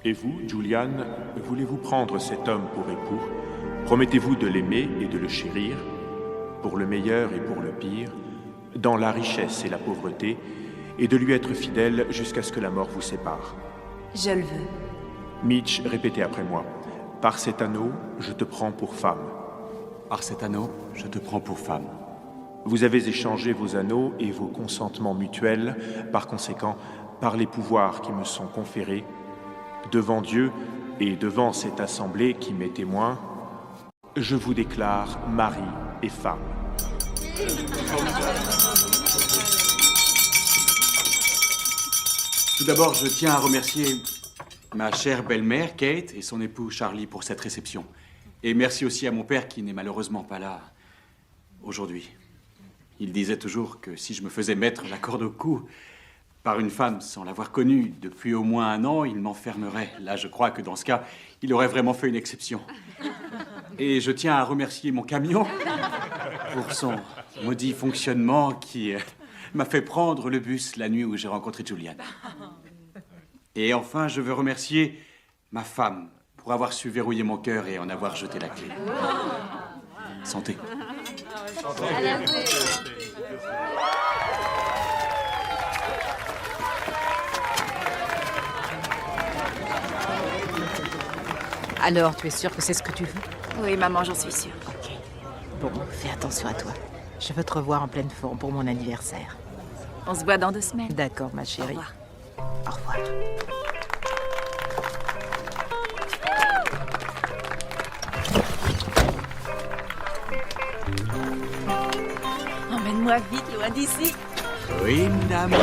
Et vous, Julian, voulez-vous prendre cet homme pour époux? Promettez-vous de l'aimer et de le chérir, pour le meilleur et pour le pire, dans la richesse et la pauvreté, et de lui être fidèle jusqu'à ce que la mort vous sépare? Je le veux. Mitch, répétez après moi. Par cet anneau, je te prends pour femme. Par cet anneau, je te prends pour femme. Vous avez échangé vos anneaux et vos consentements mutuels, par conséquent, par les pouvoirs qui me sont conférés, devant Dieu et devant cette assemblée qui m'est témoin, je vous déclare mari et femme. Tout d'abord, je tiens à remercier ma chère belle-mère, Kate, et son époux Charlie pour cette réception. Et merci aussi à mon père qui n'est malheureusement pas là aujourd'hui. Il disait toujours que si je me faisais mettre la corde au cou par une femme sans l'avoir connue depuis au moins 1 an, il m'enfermerait. Là, je crois que dans ce cas, il aurait vraiment fait une exception. Et je tiens à remercier mon camion pour son maudit fonctionnement qui m'a fait prendre le bus la nuit où j'ai rencontré Julian. Et enfin, je veux remercier ma femme pour avoir su verrouiller mon cœur et en avoir jeté la clé. Santé. Alors, tu es sûre que c'est ce que tu veux? Oui, maman, j'en suis sûre. Ok. Bon, fais attention à toi. Je veux te revoir en pleine forme pour mon anniversaire. On se voit dans 2 semaines. D'accord, ma Au chérie. revoir. Au revoir. Emmène-moi vite, loin d'ici. Oui, madame.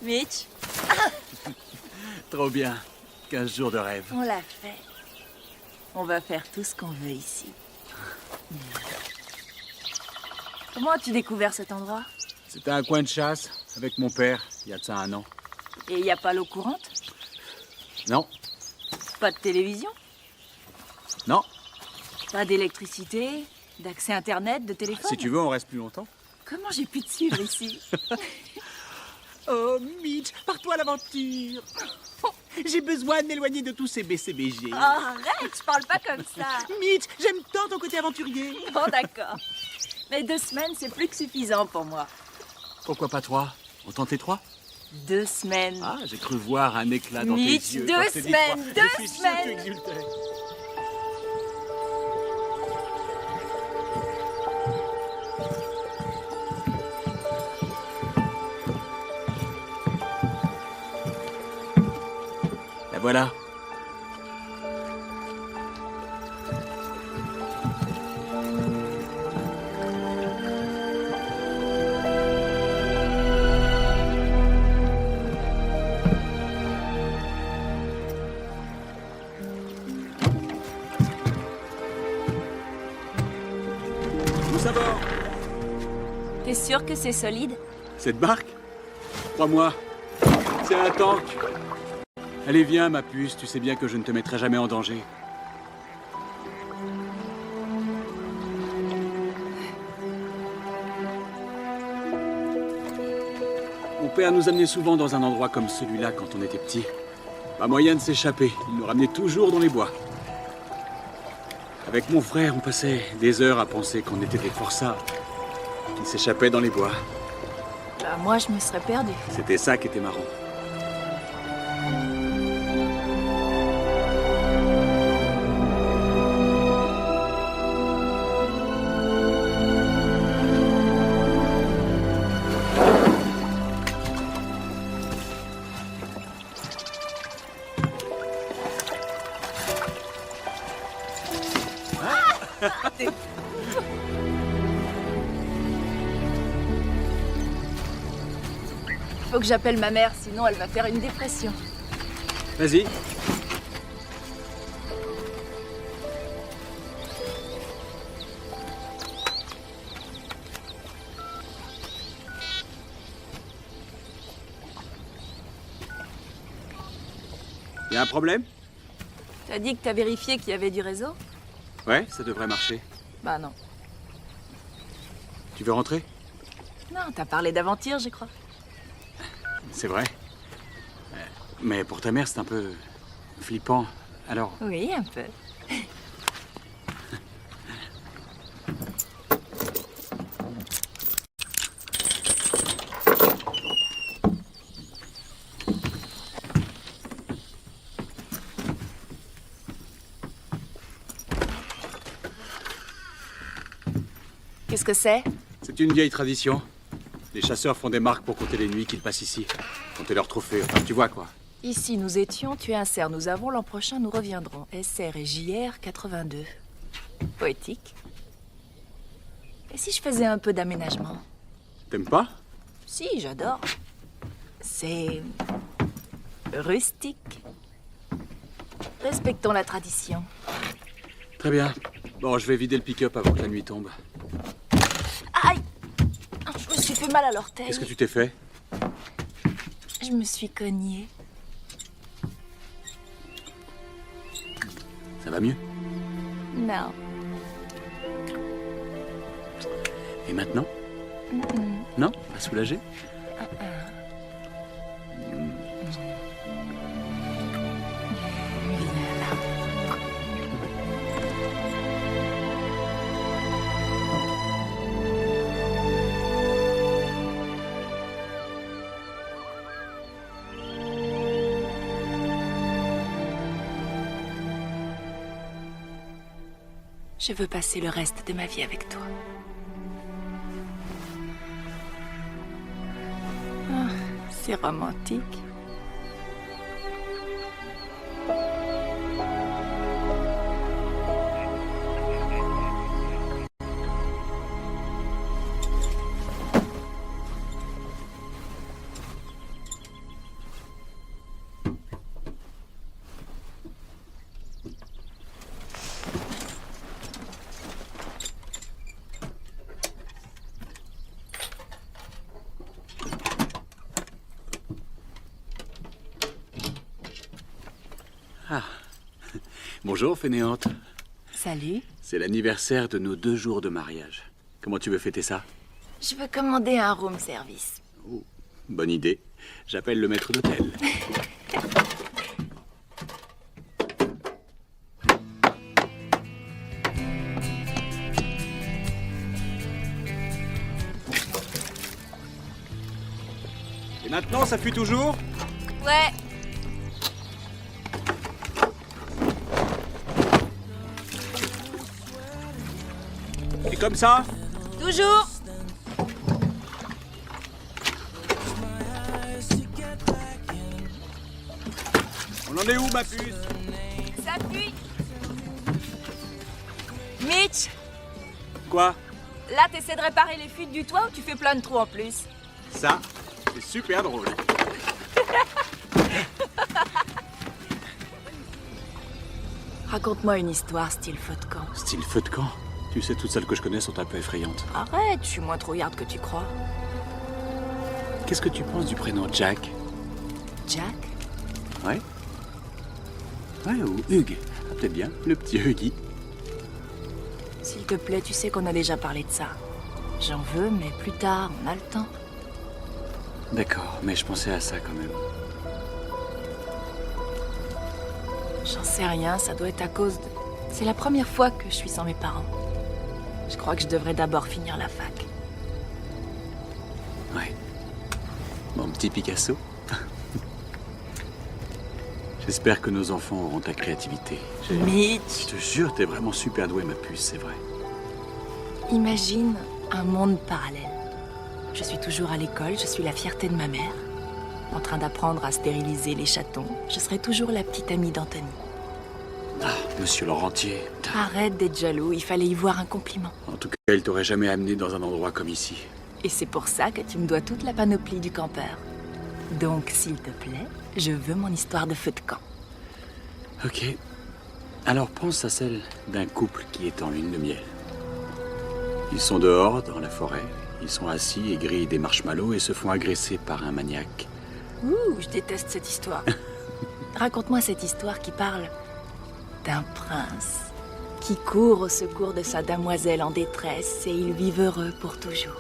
Mitch, Trop bien. 15 jours de rêve. on l'a fait. On va faire tout ce qu'on veut ici. Comment as-tu découvert cet endroit? C'était un coin de chasse avec mon père, il y a de ça 1 an. Et il n'y a pas l'eau courante? Non, Pas de télévision? non. Pas d'électricité? D'accès Internet? De téléphone? Si tu veux, on reste plus longtemps. Comment j'ai pu te suivre ici? Oh, Mitch, pars-toi à l'aventure. J'ai besoin de m'éloigner de tous ces BCBG. Oh, arrête, je parle pas comme ça. Mitch, j'aime tant ton côté aventurier. Bon, d'accord. Mais 2 semaines, c'est plus que suffisant pour moi. Pourquoi pas 3? On tentait 3? 2 semaines. Ah, j'ai cru voir un éclat dans Mitch, tes yeux. 2 quand je t'ai dit semaines, 3. 2 Je suis sûr que tu semaines. exultais. La voilà. Tous à bord. T'es sûr que c'est solide? Cette barque? Crois-moi, c'est un tank. Allez, viens, ma puce, tu sais bien que je ne te mettrai jamais en danger. Mon père nous amenait souvent dans un endroit comme celui-là quand on était petit. Pas moyen de s'échapper, il nous ramenait toujours dans les bois. Avec mon frère, on passait des heures à penser qu'on était des forçats qui s'échappaient dans les bois. Bah, moi, je me serais perdue. C'était ça qui était marrant. Faut que j'appelle ma mère, sinon elle va faire une dépression. Vas-y. Y a un problème? T'as dit que t'as vérifié qu'il y avait du réseau? Ouais, ça devrait marcher. Bah non. Tu veux rentrer? Non, t'as parlé d'aventure, je crois. C'est vrai. Mais pour ta mère, c'est un peu flippant. Alors, Oui, un peu. Qu'est-ce que c'est? c'est une vieille tradition. Les chasseurs font des marques pour compter les nuits qu'ils passent ici. Compter leurs trophées, enfin, tu vois quoi. Ici, nous étions, tu es un cerf, nous avons, l'an prochain, nous reviendrons. SR et JR 82. Poétique. Et si je faisais un peu d'aménagement? T'aimes pas? Si, j'adore. C'est rustique. Respectons la tradition. Très bien. Bon, je vais vider le pick-up avant que la nuit tombe. Aïe! Je me suis fait mal à l'orteil. Qu'est-ce que tu t'es fait? Je me suis cognée. Ça va mieux? Non. Et maintenant? Non? Pas soulagé? Je veux passer le reste de ma vie avec toi. Ah, c'est romantique. Ah. Bonjour, fainéante. Salut. C'est l'anniversaire de nos 2 jours de mariage. Comment tu veux fêter ça? Je veux commander un room service. Oh, bonne idée. J'appelle le maître d'hôtel. Et maintenant, ça fuit toujours? Ouais. Et comme ça? Toujours. On en est où, ma puce? Ça fuit. Mitch, Quoi? là, t'essaies de réparer les fuites du toit ou tu fais plein de trous en plus? Ça, c'est super drôle. Raconte-moi une histoire style feu de camp. Style feu de camp? Tu sais, toutes celles que je connais sont un peu effrayantes. Arrête, je suis moins trouillarde que tu crois. Qu'est-ce que tu penses du prénom Jack? Jack? Ouais? Ouais, ou Hugues. Ah, peut-être bien, le petit Huggy. S'il te plaît, tu sais qu'on a déjà parlé de ça. J'en veux, mais plus tard, on a le temps. D'accord, mais je pensais à ça quand même. J'en sais rien, ça doit être à cause de... C'est la première fois que je suis sans mes parents. Je crois que je devrais d'abord finir la fac. Ouais. Mon petit Picasso. J'espère que nos enfants auront ta créativité. Mitch, Je te jure, t'es vraiment super douée, ma puce, c'est vrai. imagine un monde parallèle. Je suis toujours à l'école, je suis la fierté de ma mère. En train d'apprendre à stériliser les chatons. Je serai toujours la petite amie d'Anthony. Ah, monsieur le rentier. Arrête d'être jaloux, il fallait y voir un compliment. En tout cas, il t'aurait jamais amené dans un endroit comme ici. Et c'est pour ça que tu me dois toute la panoplie du campeur. Donc, s'il te plaît, je veux mon histoire de feu de camp. Ok. Alors pense à celle d'un couple qui est en lune de miel. Ils sont dehors, dans la forêt. Ils sont assis et grillent des marshmallows et se font agresser par un maniaque. Ouh, je déteste cette histoire. Raconte-moi cette histoire qui parle d'un prince qui court au secours de sa damoiselle en détresse et ils vivent heureux pour toujours.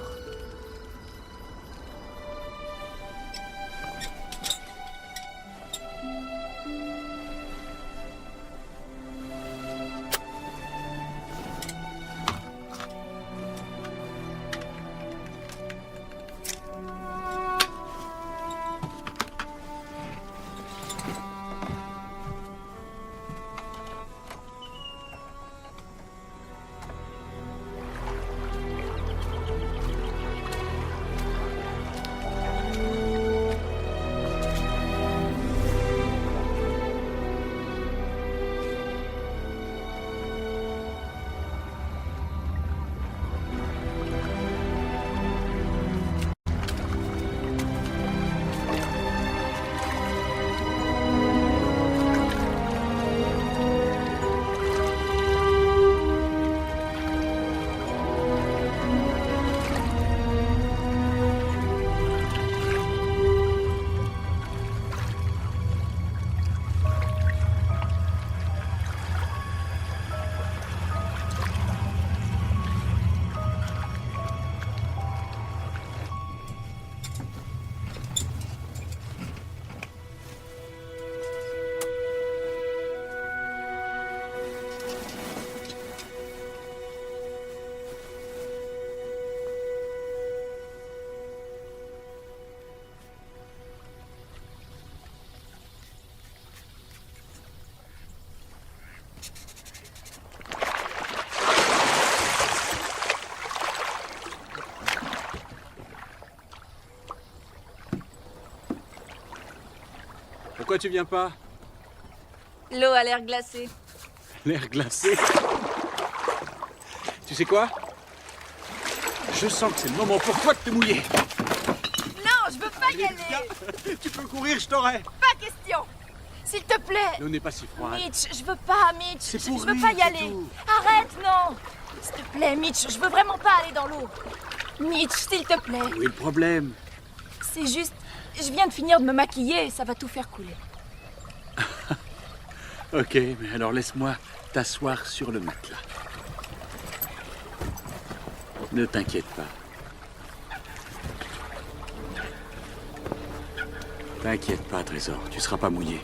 Pourquoi tu viens pas? L'eau a l'air glacée. L'air glacé. Tu sais quoi? Je sens que c'est le moment pour toi de te mouiller. Non, je veux pas y aller. Viens, tu peux courir, je t'aurai. Pas question. S'il te plaît. L'eau n'est pas si froide. Mitch, je veux pas, Mitch. C'est Je pour veux rire, pas y c'est aller. tout. Arrête, non. S'il te plaît, Mitch, je veux vraiment pas aller dans l'eau. Mitch, s'il te plaît. Où est le problème? C'est juste, je viens de finir de me maquiller et ça va tout faire couler. Ok, mais alors laisse-moi t'asseoir sur le matelas. Ne t'inquiète pas. T'inquiète pas, Trésor, tu seras pas mouillé.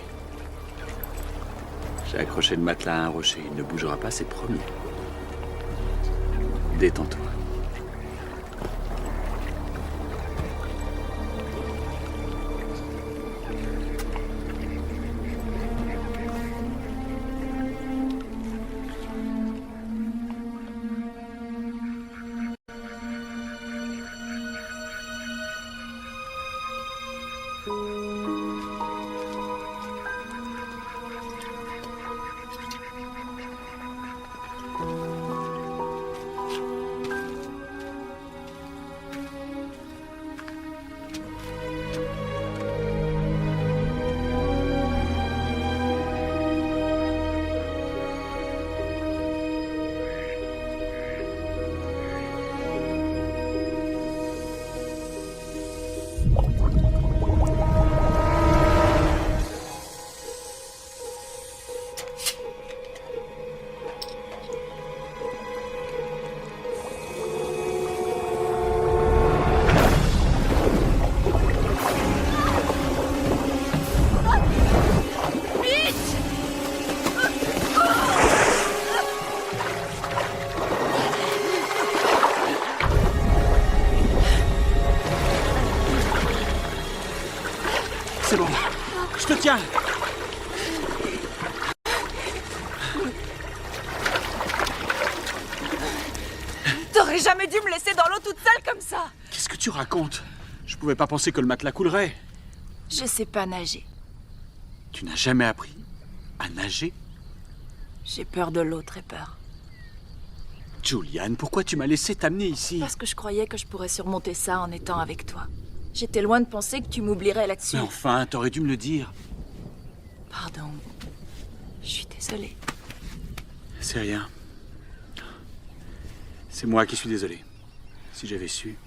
J'ai accroché le matelas à un rocher, il ne bougera pas, c'est promis. Détends-toi. C'est bon. Je te tiens. T'aurais jamais dû me laisser dans l'eau toute seule comme ça. Qu'est-ce que tu racontes? Je pouvais pas penser que le matelas coulerait. Je sais pas nager. Tu n'as jamais appris à nager? J'ai peur de l'eau, très peur. Julian, pourquoi tu m'as laissé t'amener ici? Parce que je croyais que je pourrais surmonter ça en étant avec toi. J'étais loin de penser que tu m'oublierais là-dessus. Mais enfin, t'aurais dû me le dire. Pardon. Je suis désolée. C'est rien. C'est moi qui suis désolé. Si j'avais su...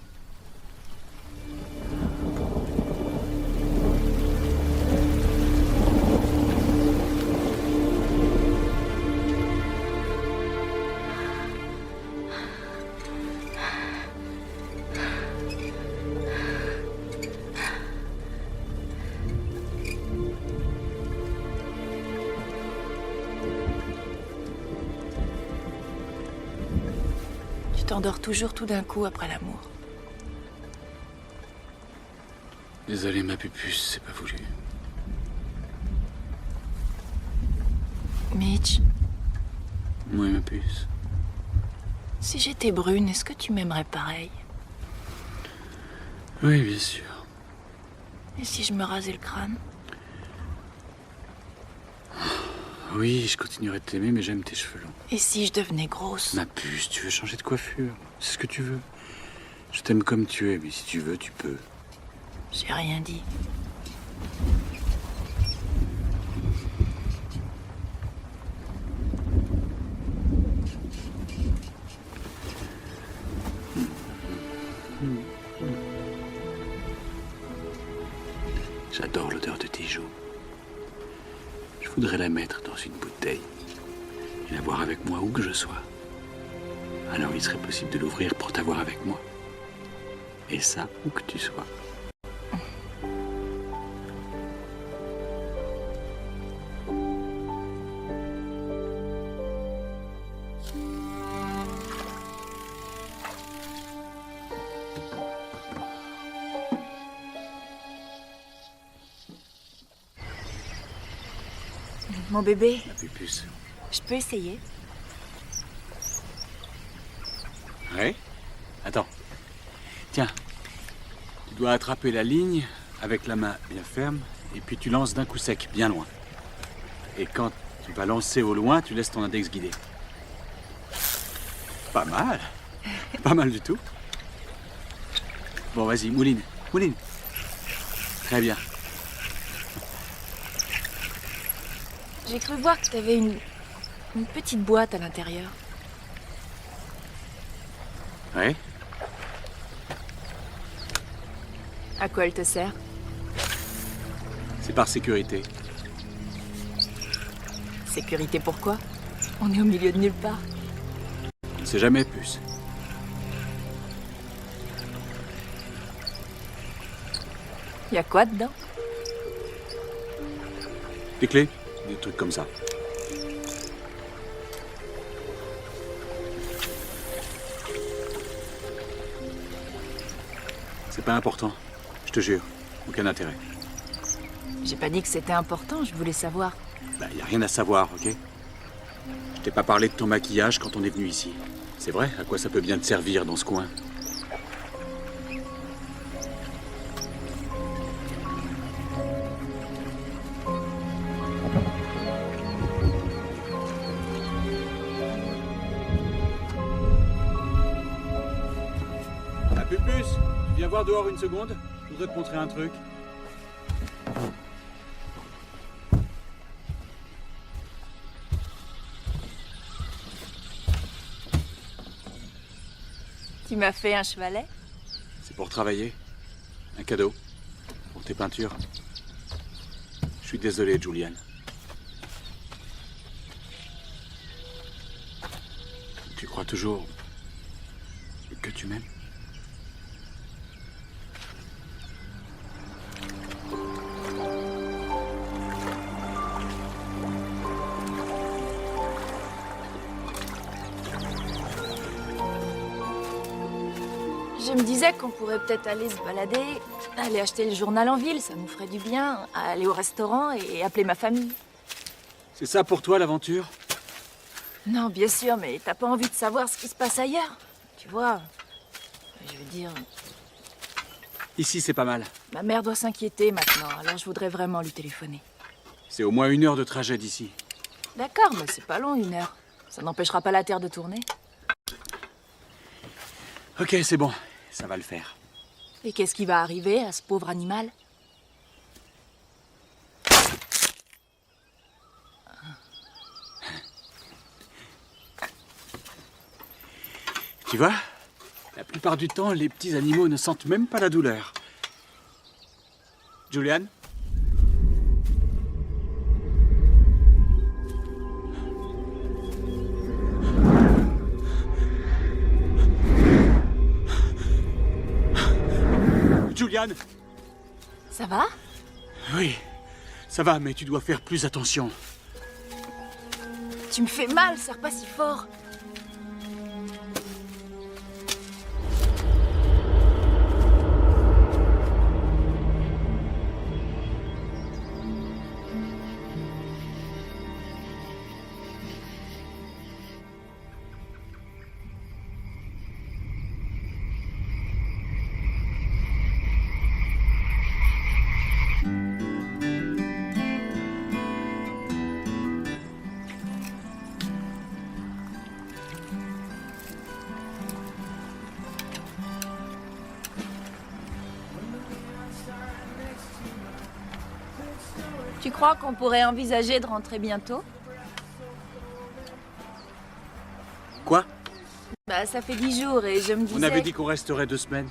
Tu t'endors toujours tout d'un coup après l'amour. Désolé, ma pupuce, c'est pas voulu. Mitch, Oui, ma puce. si j'étais brune, est-ce que tu m'aimerais pareil? Oui, bien sûr. Et si je me rasais le crâne? Oui, je continuerai de t'aimer, mais j'aime tes cheveux longs. Et si je devenais grosse? Ma puce, tu veux changer de coiffure? C'est ce que tu veux. Je t'aime comme tu es, mais si tu veux, tu peux. J'ai rien dit. J'adore l'odeur de tes joues. Je voudrais la mettre dans une bouteille et la boire avec moi où que je sois. Alors il serait possible de l'ouvrir pour t'avoir avec moi. Et ça, où que tu sois. Mon bébé, Ma pupuce. je peux essayer? Ouais? Attends. Tiens. Tu dois attraper la ligne avec la main bien ferme et puis tu lances d'un coup sec, bien loin. Et quand tu vas lancer au loin, tu laisses ton index guider. Pas mal. Pas mal du tout. Bon, vas-y, mouline. Mouline. Très bien. J'ai cru voir que t'avais une petite boîte à l'intérieur. Ouais? À quoi elle te sert? C'est par sécurité. Sécurité pourquoi? On est au milieu de nulle part. On ne sait jamais, puce. Y a quoi dedans? Des clés? Des trucs comme ça. C'est pas important. Je te jure. Aucun intérêt. J'ai pas dit que c'était important, je voulais savoir. Bah, y a rien à savoir, ok? Je t'ai pas parlé de ton maquillage quand on est venu ici. C'est vrai, à quoi ça peut bien te servir dans ce coin? La pupuce, tu viens voir dehors une seconde? Je voudrais te montrer un truc. Tu m'as fait un chevalet? C'est pour travailler. Un cadeau. Pour tes peintures. Je suis désolé, Julian. Tu crois toujours que tu m'aimes? Je me disais qu'on pourrait peut-être aller se balader, aller acheter le journal en ville, ça nous ferait du bien, aller au restaurant et appeler ma famille. C'est ça pour toi, l'aventure? Non, bien sûr, mais t'as pas envie de savoir ce qui se passe ailleurs? Tu vois, je veux dire, Ici, c'est pas mal. ma mère doit s'inquiéter maintenant, alors je voudrais vraiment lui téléphoner. C'est au moins 1 heure de trajet d'ici. D'accord, mais c'est pas long, 1 heure. Ça n'empêchera pas la Terre de tourner. Ok, c'est bon. Ça va le faire. Et qu'est-ce qui va arriver à ce pauvre animal? Tu vois, la plupart du temps, les petits animaux ne sentent même pas la douleur. Julian? Julian? Ça va? Oui, ça va, mais tu dois faire plus attention. Tu me fais mal, serre pas si fort. Tu crois qu'on pourrait envisager de rentrer bientôt? Quoi? Bah, ça fait 10 jours et je me disais... On avait dit qu'on resterait 2 semaines.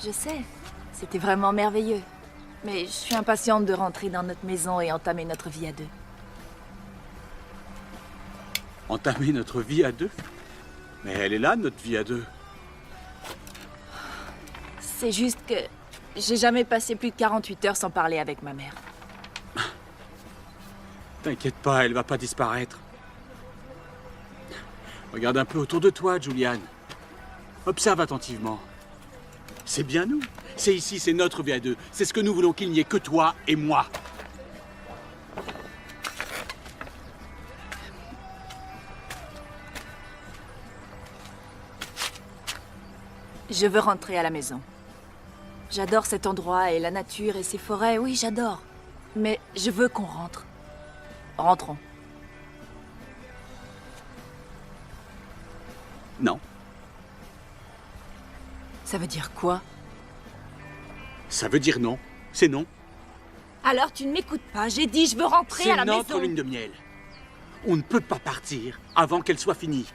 Je sais, c'était vraiment merveilleux. Mais je suis impatiente de rentrer dans notre maison et entamer notre vie à 2. Entamer notre vie à 2? Mais elle est là, notre vie à 2. C'est juste que j'ai jamais passé plus de 48 heures sans parler avec ma mère. T'inquiète pas, elle va pas disparaître. Regarde un peu autour de toi, Julian. Observe attentivement. C'est bien nous. C'est ici, c'est notre vie à 2. C'est ce que nous voulons qu'il n'y ait que toi et moi. Je veux rentrer à la maison. J'adore cet endroit et la nature et ces forêts, oui, j'adore. Mais je veux qu'on rentre. Rentrons. Non. Ça veut dire quoi? Ça veut dire non. C'est non. Alors tu ne m'écoutes pas, j'ai dit je veux rentrer à la C'est maison. notre lune de miel. On ne peut pas partir avant qu'elle soit finie.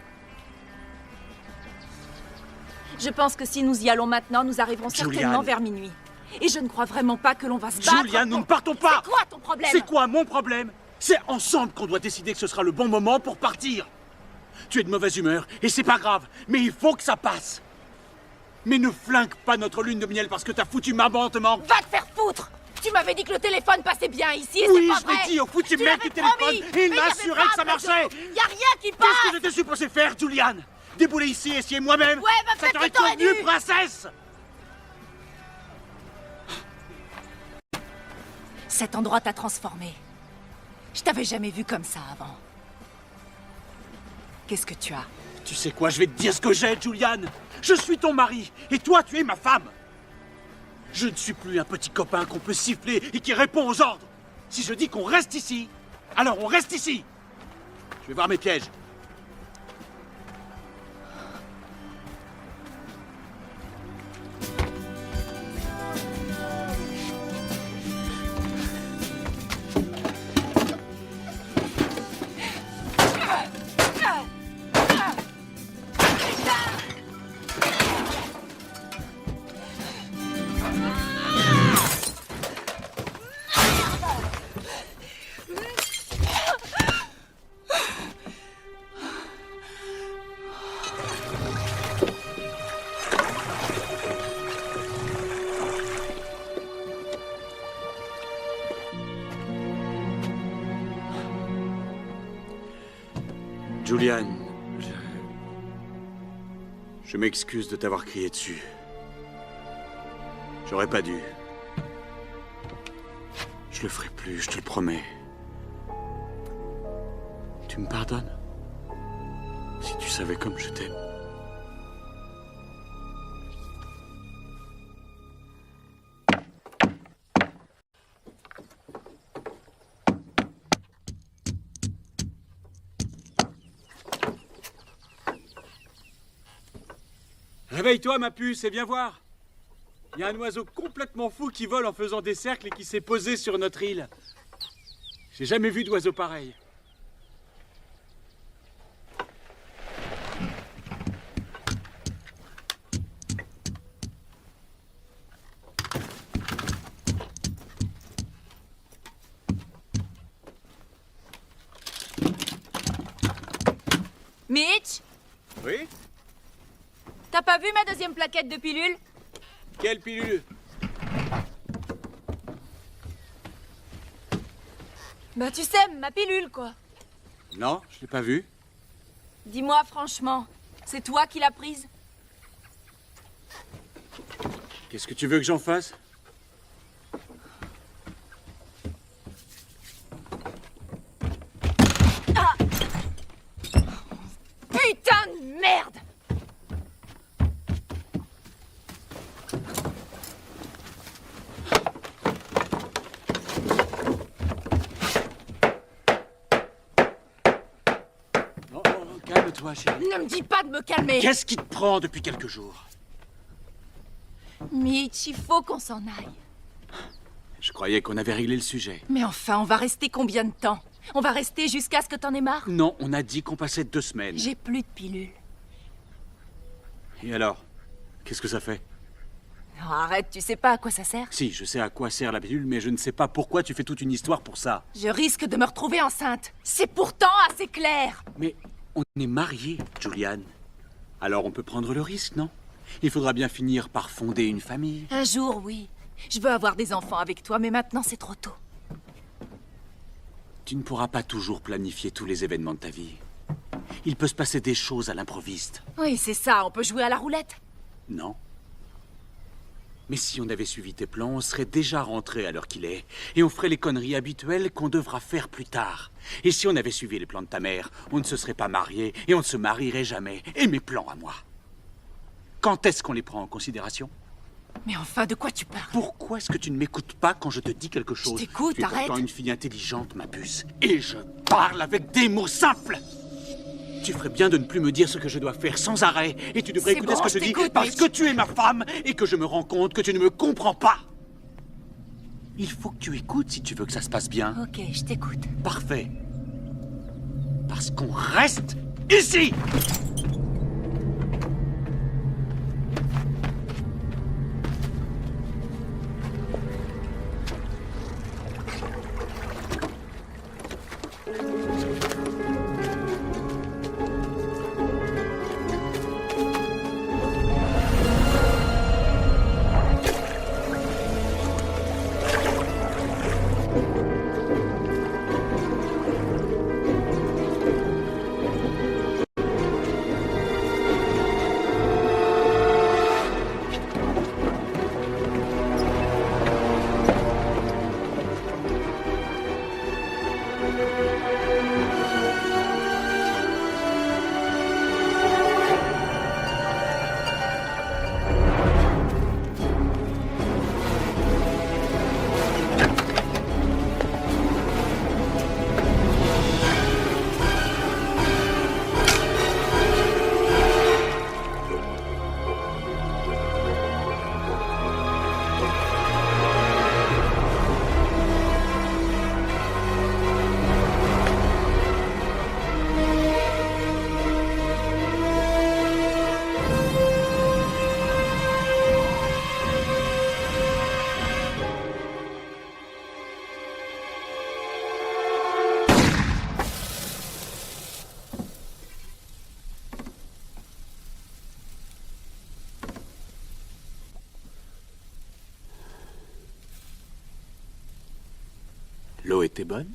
Je pense que si nous y allons maintenant, nous arriverons Julian. certainement vers minuit. Et je ne crois vraiment pas que l'on va se battre. Julian, nous ne partons pas! C'est quoi ton problème? C'est quoi mon problème? C'est ensemble qu'on doit décider que ce sera le bon moment pour partir. Tu es de mauvaise humeur, et c'est pas grave, mais il faut que ça passe. Mais ne flingue pas notre lune de miel parce que t'as foutu maman te manque. Va te faire foutre! Tu m'avais dit que le téléphone passait bien ici et Oui, c'est pas vrai! je l'ai dit au foutu Tu mec du l'avais téléphone, promis, et il mais m'a y avait assuré pas que ça de marchait. radio. Y a rien qui passe! Qu'est-ce que j'étais supposé faire, Julian? Débouler ici et essayer moi-même? Ouais, bah ça fais t'aurait ce que t'aurais convenu, dû. princesse! Cet endroit t'a transformé. Je t'avais jamais vu comme ça avant. Qu'est-ce que tu as? Tu sais quoi, je vais te dire ce que j'ai, Julian. Je suis ton mari, et toi, tu es ma femme. Je ne suis plus un petit copain qu'on peut siffler et qui répond aux ordres. Si je dis qu'on reste ici, alors on reste ici. Je vais voir mes pièges. Julian, je m'excuse de t'avoir crié dessus. J'aurais pas dû. Je le ferai plus, je te le promets. Tu me pardonnes? Si tu savais comme je t'aime. Réveille-toi, ma puce, et viens voir. Il y a un oiseau complètement fou qui vole en faisant des cercles et qui s'est posé sur notre île. J'ai jamais vu d'oiseau pareil. Mitch, Oui? t'as pas vu ma deuxième plaquette de pilules? Quelle pilule? Bah tu sais, ma pilule quoi. Non, je l'ai pas vue. Dis-moi franchement, c'est toi qui l'as prise? Qu'est-ce que tu veux que j'en fasse? Putain de merde! Oh, calme-toi, chérie. Ne me dis pas de me calmer! Qu'est-ce qui te prend depuis quelques jours? Mitch, il faut qu'on s'en aille. Je croyais qu'on avait réglé le sujet. Mais enfin, on va rester combien de temps? On va rester jusqu'à ce que t'en aies marre? Non, on a dit qu'on passait 2 semaines. J'ai plus de pilules. Et alors? Qu'est-ce que ça fait? Non, arrête, tu sais pas à quoi ça sert? Si, je sais à quoi sert la pilule, mais je ne sais pas pourquoi tu fais toute une histoire pour ça. Je risque de me retrouver enceinte. C'est pourtant assez clair. Mais on est mariés, Julianne. Alors on peut prendre le risque, non? Il faudra bien finir par fonder une famille. Un jour, oui. Je veux avoir des enfants avec toi, mais maintenant c'est trop tôt. Tu ne pourras pas toujours planifier tous les événements de ta vie. Il peut se passer des choses à l'improviste. Oui, c'est ça, on peut jouer à la roulette. Non. Mais si on avait suivi tes plans, on serait déjà rentré à l'heure qu'il est. Et on ferait les conneries habituelles qu'on devra faire plus tard. Et si on avait suivi les plans de ta mère, on ne se serait pas marié et on ne se marierait jamais. Et mes plans à moi. Quand est-ce qu'on les prend en considération? Mais enfin, de quoi tu parles? Pourquoi est-ce que tu ne m'écoutes pas quand je te dis quelque chose? Je t'écoute, tu es arrête. pourtant une fille intelligente, ma puce. Et je parle avec des mots simples. Tu ferais bien de ne plus me dire ce que je dois faire sans arrêt. Et tu devrais C'est écouter bon, ce que je je dis t'écoute, parce Mitch. que tu es ma femme et que je me rends compte que tu ne me comprends pas. Il faut que tu écoutes si tu veux que ça se passe bien. Ok, je t'écoute. Parfait. Parce qu'on reste ici. L'eau était bonne?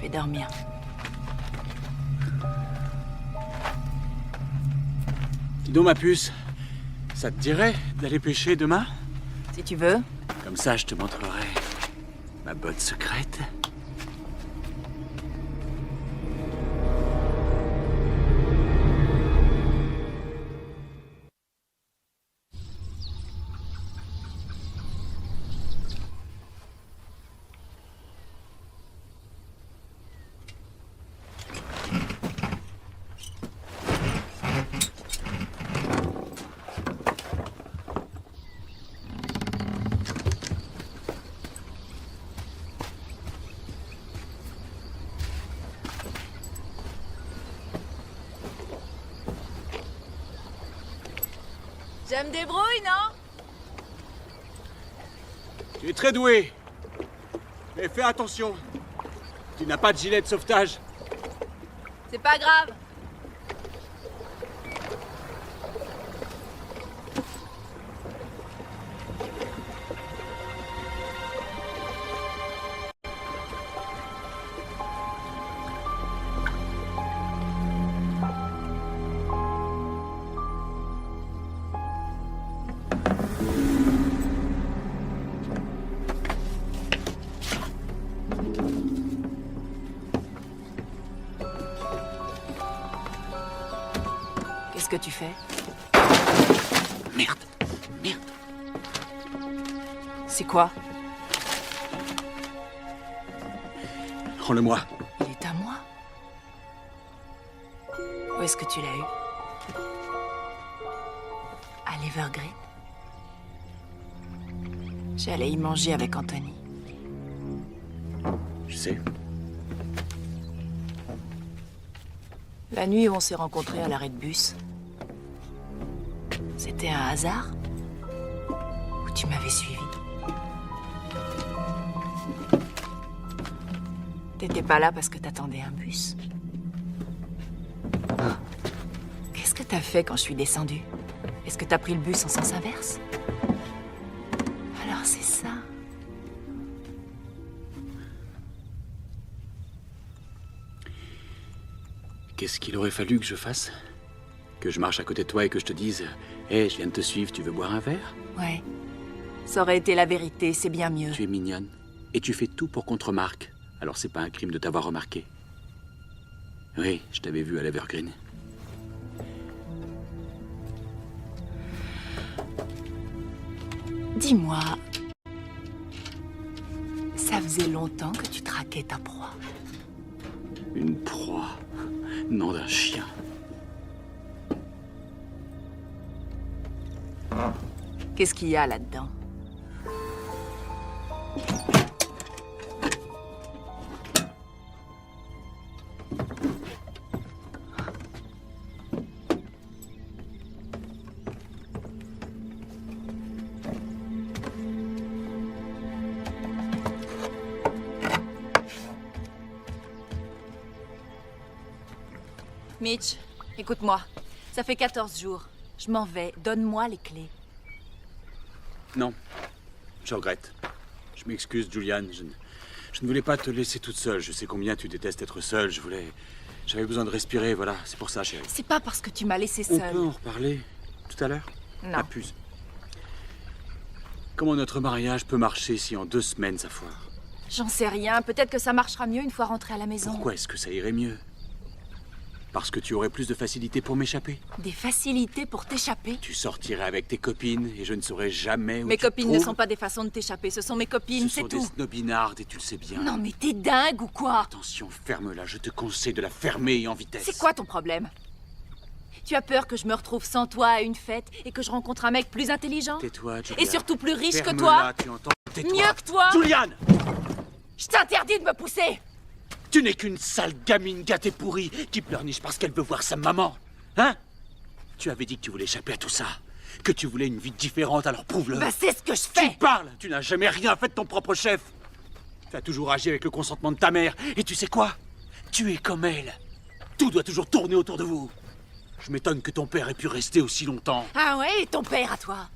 vais dormir. Dis donc, ma puce, ça te dirait d'aller pêcher demain? Si tu veux. Comme ça, je te montrerai ma botte secrète. Je me débrouille, non? Tu es très doué. Mais fais attention. Tu n'as pas de gilet de sauvetage. C'est pas grave. Qu'est-ce que tu fais? Merde. Merde. C'est quoi? Rends-le-moi. Il est à moi. Où est-ce que tu l'as eu? À l'Evergreen. J'allais y manger avec Anthony. Je sais. La nuit où on s'est rencontrés à l'arrêt de bus, c'était un hasard? Ou tu m'avais suivi? T'étais pas là parce que t'attendais un bus? Qu'est-ce que t'as fait quand je suis descendue? Est-ce que t'as pris le bus en sens inverse? Alors c'est ça. Qu'est-ce qu'il aurait fallu que je fasse? Que je marche à côté de toi et que je te dise « Hé, je viens de te suivre, tu veux boire un verre ?» Ouais. Ça aurait été la vérité, c'est bien mieux. Tu es mignonne. Et tu fais tout pour qu'on te remarque. Alors c'est pas un crime de t'avoir remarqué. Oui, je t'avais vu à l'Evergreen. Dis-moi, ça faisait longtemps que tu traquais ta proie. Une proie. Nom d'un chien. Qu'est-ce qu'il y a là-dedans? Mitch, écoute-moi. Ça fait 14 jours. Je m'en vais. Donne-moi les clés. Non, je regrette. Je m'excuse, Julianne. Je ne voulais pas te laisser toute seule. Je sais combien tu détestes être seule. J'avais besoin de respirer, voilà. C'est pour ça, chérie. C'est pas parce que tu m'as laissé On seule. peut en reparler tout à l'heure? Non. La puce. Comment notre mariage peut marcher si en 2 semaines ça foire? J'en sais rien. Peut-être que ça marchera mieux une fois rentrée à la maison. Pourquoi est-ce que ça irait mieux? Parce que tu aurais plus de facilité pour m'échapper? Des facilités pour t'échapper? Tu sortirais avec tes copines et je ne saurais jamais où Mes tu te copines ne trouves. sont pas des façons de t'échapper. Ce sont mes copines, Ce c'est sont des tout. snobinardes et tu le sais bien. Non mais t'es dingue ou quoi? Attention, ferme-la. Je te conseille de la fermer et en vitesse. C'est quoi ton problème? Tu as peur que je me retrouve sans toi à une fête et que je rencontre un mec plus intelligent? Tais-toi, Julianne. Et surtout plus riche que Ferme-la, toi? tu entends? Tais-toi. Mieux que toi? Julianne! Je t'interdis de me pousser! Tu n'es qu'une sale gamine gâtée pourrie qui pleurniche parce qu'elle veut voir sa maman. Hein? Tu avais dit que tu voulais échapper à tout ça. Que tu voulais une vie différente, alors prouve-le. Bah c'est ce que je Tu fais! parles! Tu n'as jamais rien fait de ton propre chef. Tu as toujours agi avec le consentement de ta mère. Et tu sais quoi? Tu es comme elle. Tout doit toujours tourner autour de vous. Je m'étonne que ton père ait pu rester aussi longtemps. Ah ouais, et ton père à toi?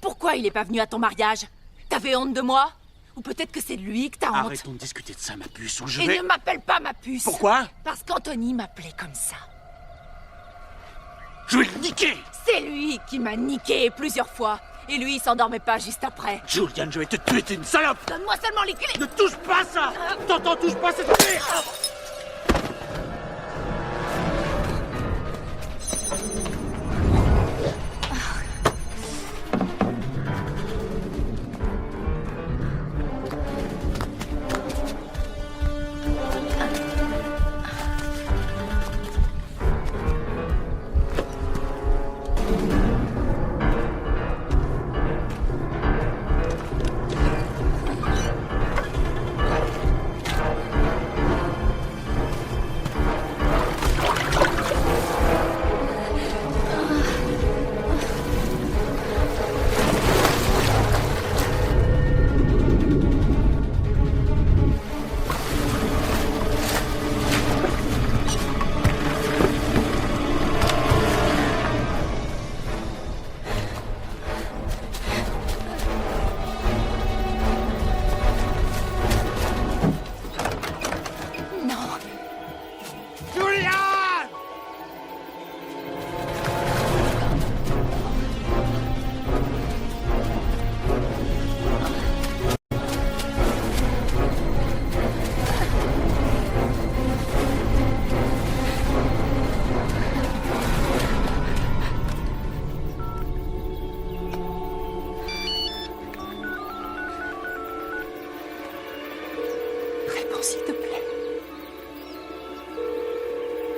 Pourquoi il est pas venu à ton mariage? T'avais honte de moi? Ou peut-être que c'est de lui que t'as honte. Arrêtons de discuter de ça, ma puce, ou je Et vais... ne m'appelle pas ma puce. Pourquoi? Parce qu'Anthony m'appelait comme ça. Je vais le niquer! C'est lui qui m'a niqué plusieurs fois. Et lui, il s'endormait pas juste après. Julian, je vais te tuer, t'es une salope! Donne-moi seulement les clés. Ne touche pas à ça! T'entends, touche pas cette clé! Non. Julian! Réponds, s'il te plaît.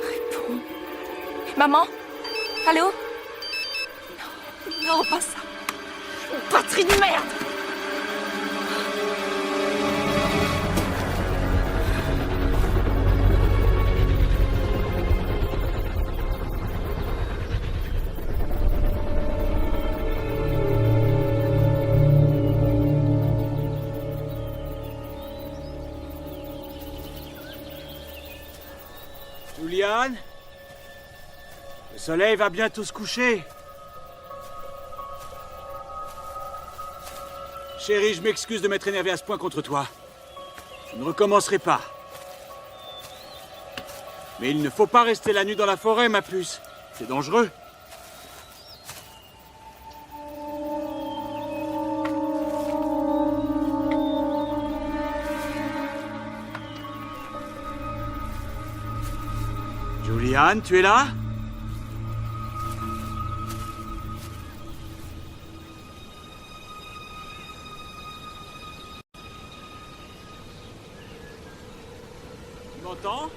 Réponds. Maman? Allô? Non, non, pas ça. Patrie de merde! Julian? Le soleil va bientôt se coucher. Chérie, je m'excuse de m'être énervé à ce point contre toi. Je ne recommencerai pas. Mais il ne faut pas rester la nuit dans la forêt, ma puce. C'est dangereux. Julian, tu es là? Tu m'entends?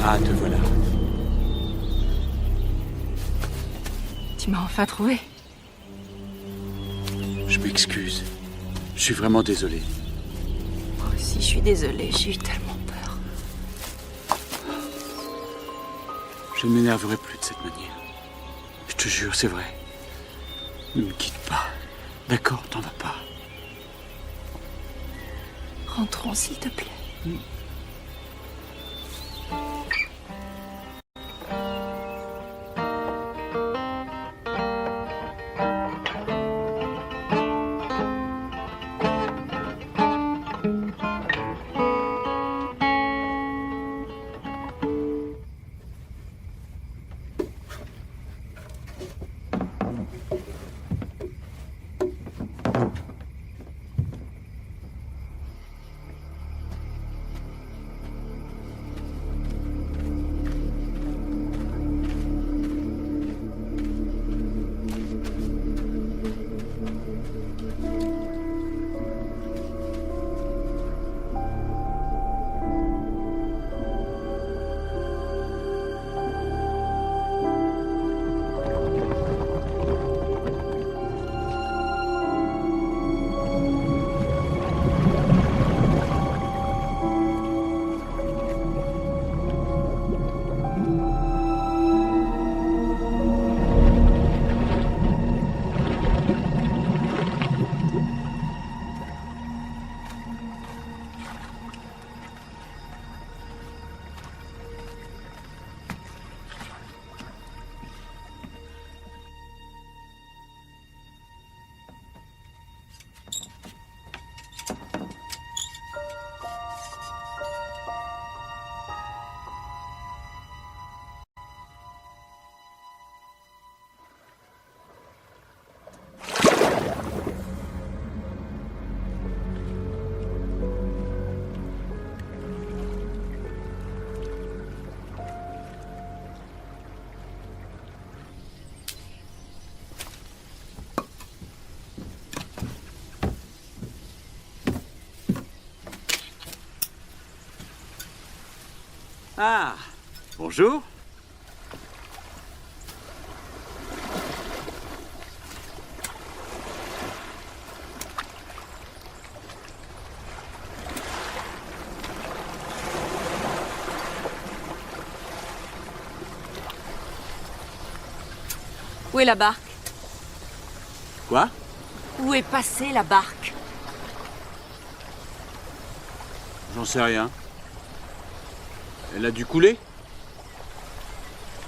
Ah, te voilà. Tu m'as enfin trouvé. Je m'excuse. Je suis vraiment désolé. Moi aussi, je suis désolée. J'ai eu tellement peur. Je ne m'énerverai plus de cette manière. Je te jure, c'est vrai. Ne me quitte pas. D'accord, t'en vas pas. Rentrons, s'il te plaît. Ah, bonjour. Où est la barque? Quoi? Où est passée la barque? J'en sais rien. Elle a dû couler?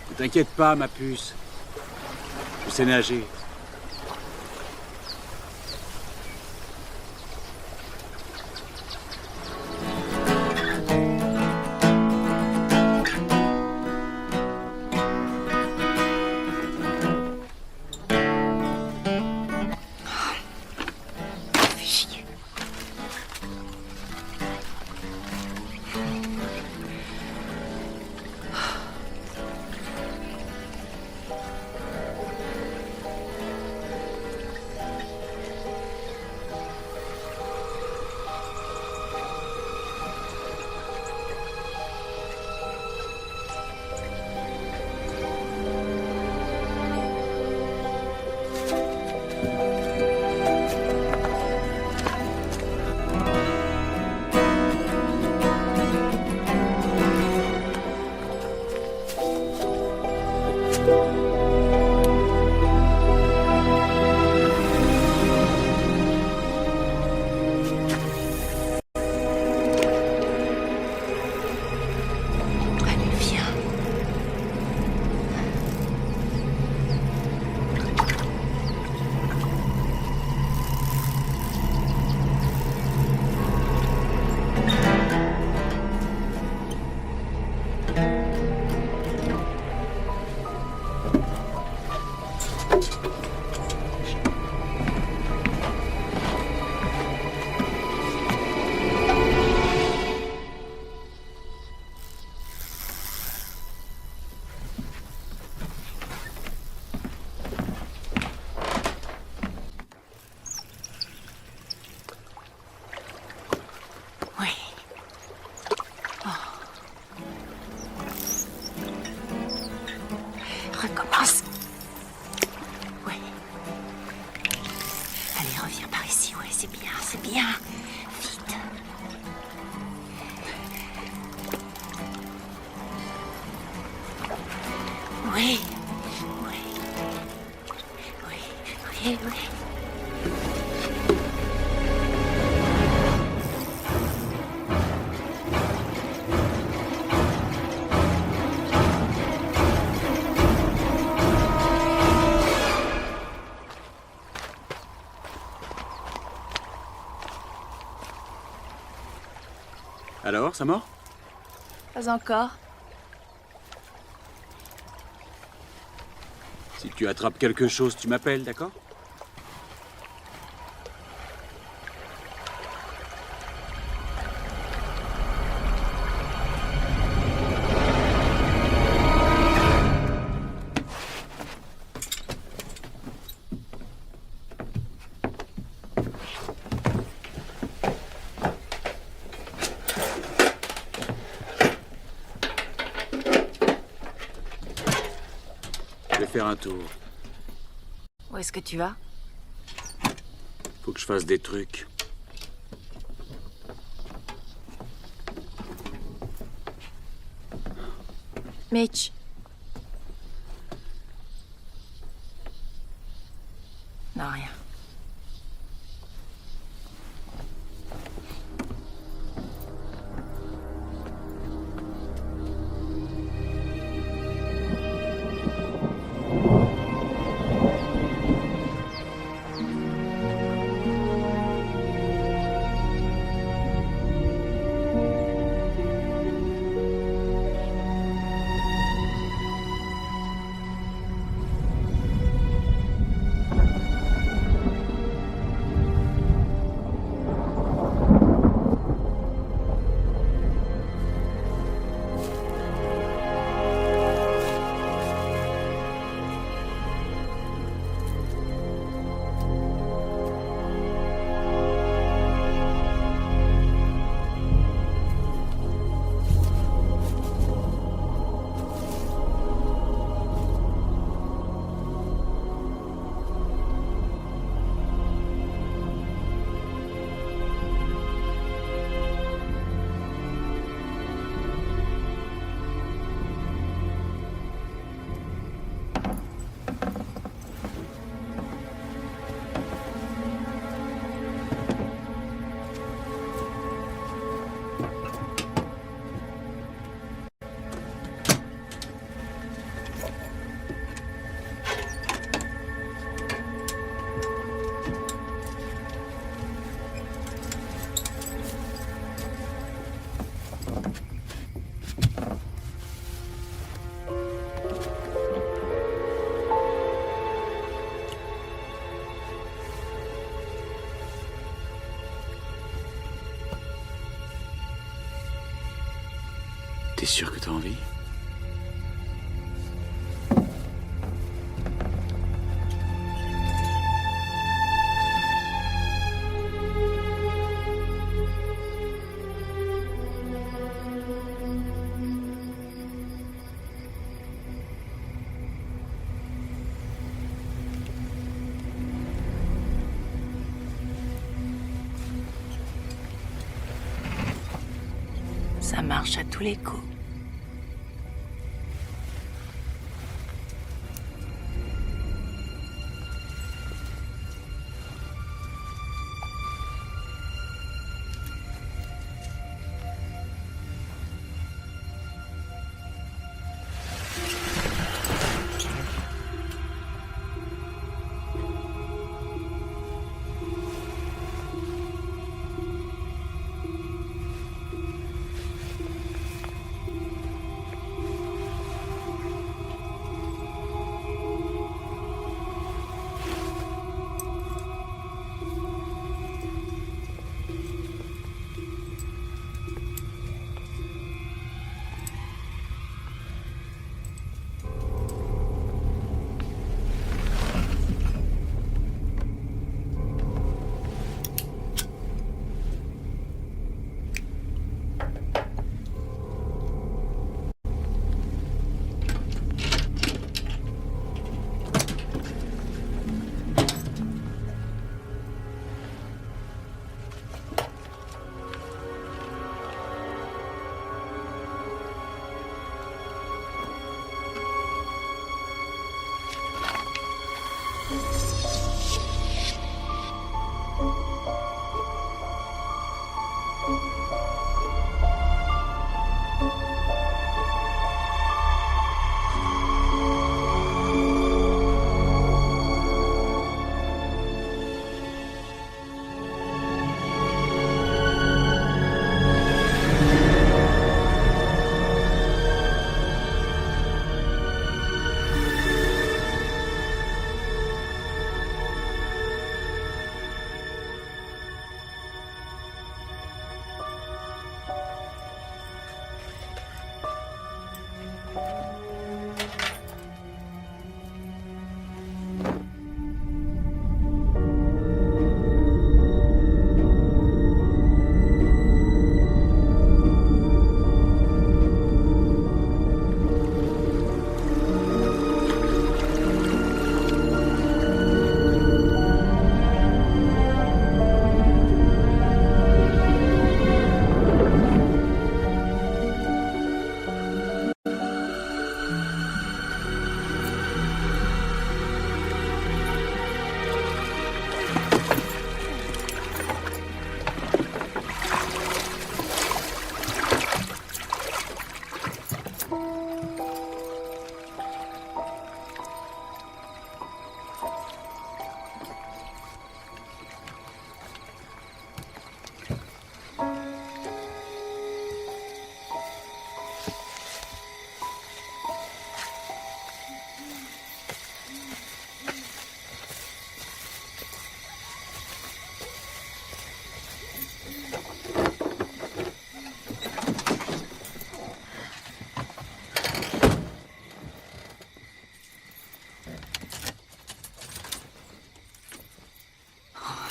Ne t'inquiète pas, ma puce. Je sais nager. Fais chier. Allez, viens. Oui. Recommence. Oui. Allez, reviens par ici. Oui, c'est bien, c'est bien. Vite. Oui. Oui. Oui, oui, oui. Alors, ça mord? Pas encore. Si tu attrapes quelque chose, tu m'appelles, d'accord? Je vais faire un tour. Où est-ce que tu vas? Faut que je fasse des trucs. Mitch. Non, rien. T'es sûr que t'as envie? Ça marche à tous les coups.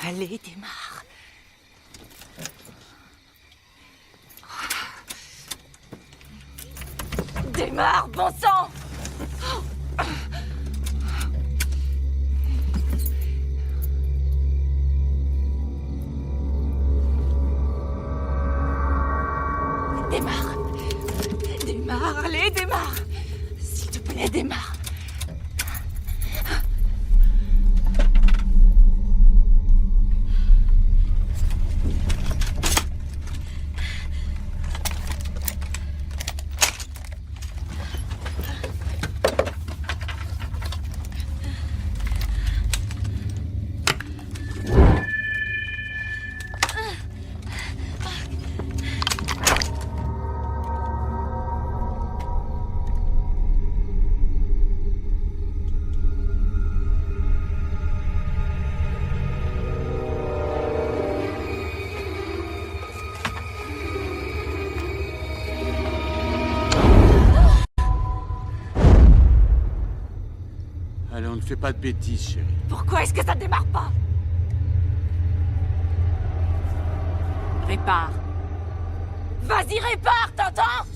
Allez, démarre. Démarre, bon sang! Démarre. Démarre, allez, démarre. S'il te plaît, démarre. fais pas de bêtises, chérie. Pourquoi est-ce que ça ne démarre pas? Répare. Vas-y, répare, t'entends?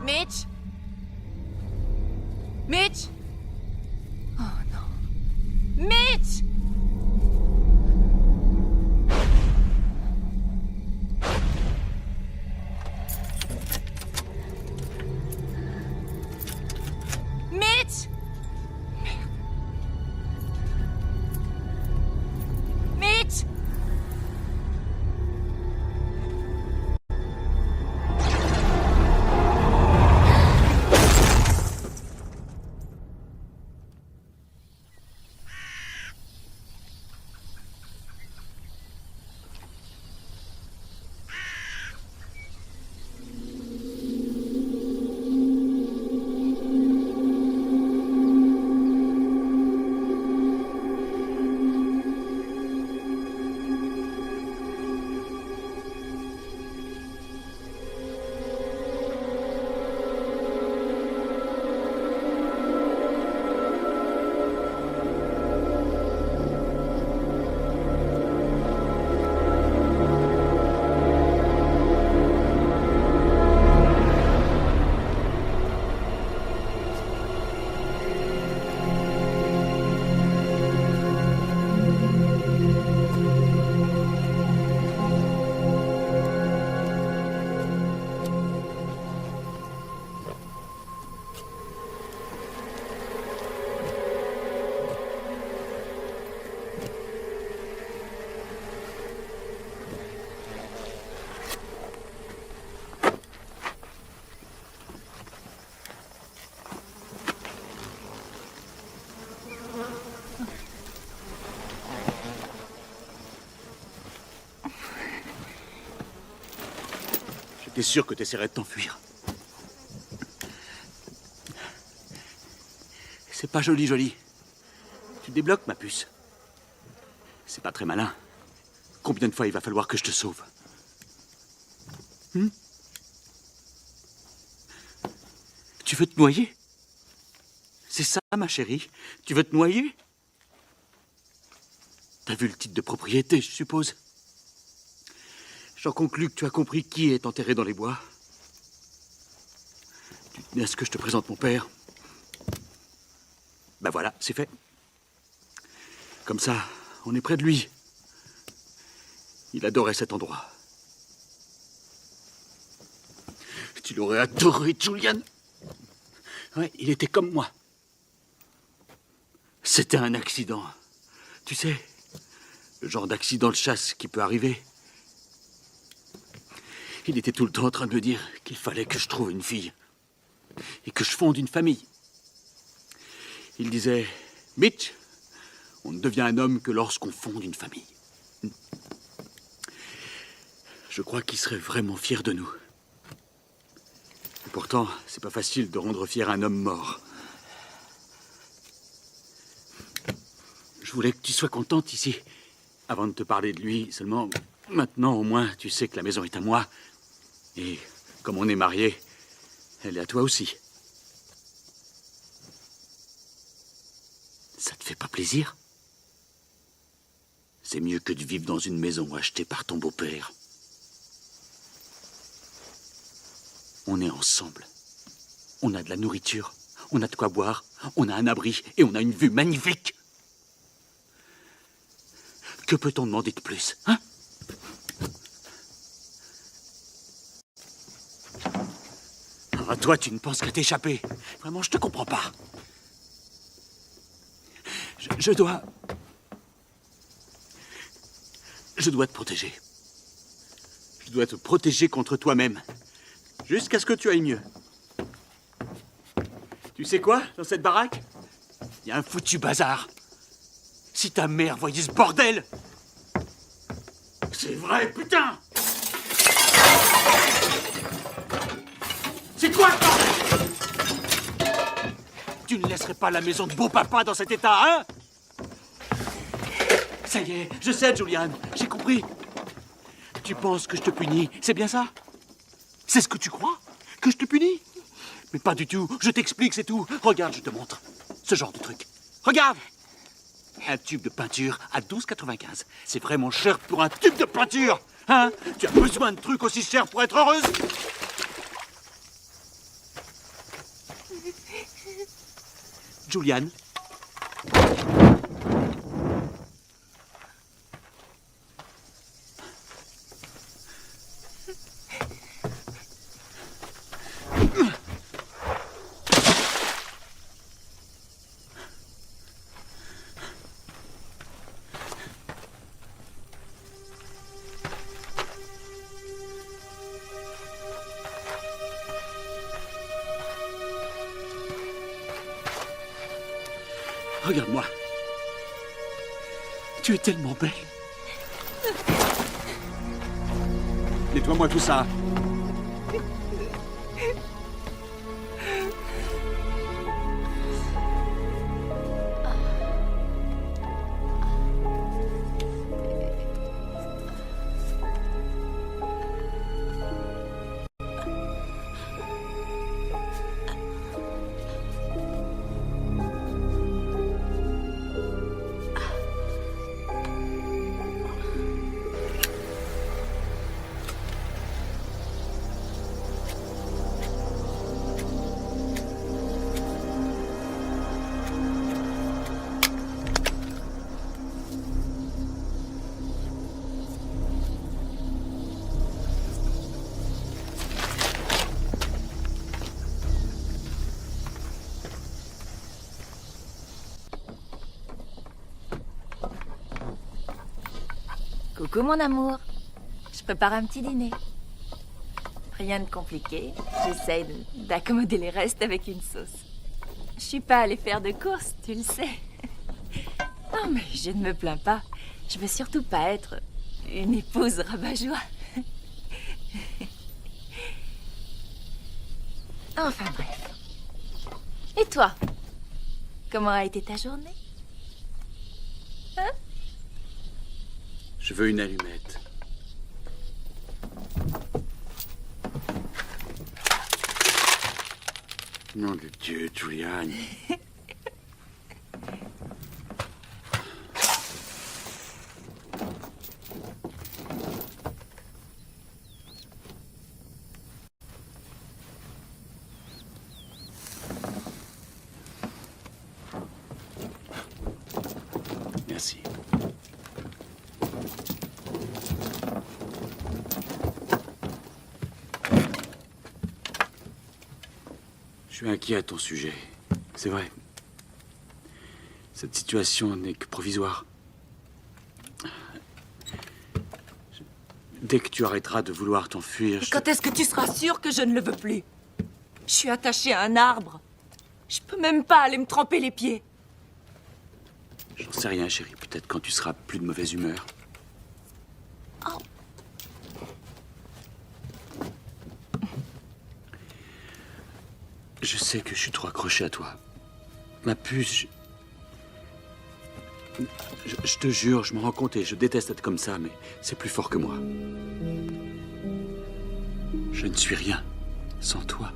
Mitch? Mitch? Oh non. Mitch! Mitch! Mitch! J'étais sûr que t'essaierais de t'enfuir. C'est pas joli, joli. Tu débloques, ma puce. C'est pas très malin. Combien de fois il va falloir que je te sauve? Tu veux te noyer? C'est ça, ma chérie? Tu veux te noyer? T'as vu le titre de propriété, je suppose? J'en conclus que tu as compris qui est enterré dans les bois. Tu tenais à ce que je te présente mon père. Ben voilà, c'est fait. Comme ça, on est près de lui. Il adorait cet endroit. Tu l'aurais adoré, Julian. Ouais, il était comme moi. C'était un accident. Tu sais, le genre d'accident de chasse qui peut arriver. Il était tout le temps en train de me dire qu'il fallait que je trouve une fille et que je fonde une famille. Il disait, Mitch, on ne devient un homme que lorsqu'on fonde une famille. Je crois qu'il serait vraiment fier de nous. Et pourtant, c'est pas facile de rendre fier un homme mort. Je voulais que tu sois contente ici. Avant de te parler de lui, seulement, maintenant au moins, tu sais que la maison est à moi. Et comme on est mariés, elle est à toi aussi. Ça te fait pas plaisir? C'est mieux que de vivre dans une maison achetée par ton beau-père. On est ensemble. On a de la nourriture, on a de quoi boire, on a un abri et on a une vue magnifique. Que peut-on demander de plus, hein? À toi, tu ne penses qu'à t'échapper. Vraiment, je te comprends pas. Je dois... Je dois te protéger. Je dois te protéger contre toi-même. Jusqu'à ce que tu ailles mieux. Tu sais quoi, dans cette baraque? Il y a un foutu bazar. Si ta mère voyait ce bordel... C'est vrai, putain! C'est quoi, ce bordel? Tu ne laisserais pas la maison de beau papa dans cet état, hein? Ça y est, je sais, Julian, j'ai compris. Tu penses que je te punis, c'est bien ça? C'est ce que tu crois? Que je te punis? Mais pas du tout, je t'explique, c'est tout. Regarde, je te montre. Ce genre de truc. Regarde! Un tube de peinture à 12,95. C'est vraiment cher pour un tube de peinture! Hein? Tu as besoin de trucs aussi chers pour être heureuse? Julian? Regarde-moi. Tu es tellement belle. Nettoie-moi tout ça. Coucou mon amour, je prépare un petit dîner. Rien de compliqué, j'essaye d'accommoder les restes avec une sauce. Je suis pas allée faire de courses, tu le sais. Non mais je ne me plains pas, je veux surtout pas être une épouse rabat-joie. Enfin bref. Et toi, comment a été ta journée? Hein? Je veux une allumette. Nom de Dieu, Julian. Merci. Je suis inquiet à ton sujet. C'est vrai. Cette situation n'est que provisoire. Dès que tu arrêteras de vouloir t'enfuir, Et quand est-ce que tu seras sûr que je ne le veux plus? Je suis attachée à un arbre. Je peux même pas aller me tremper les pieds. J'en sais rien, chérie. Peut-être quand tu seras plus de mauvaise humeur. Oh. Je sais que je suis trop accroché à toi. Ma puce, je te jure, je m'en rends compte et je déteste être comme ça, mais c'est plus fort que moi. Je ne suis rien sans toi.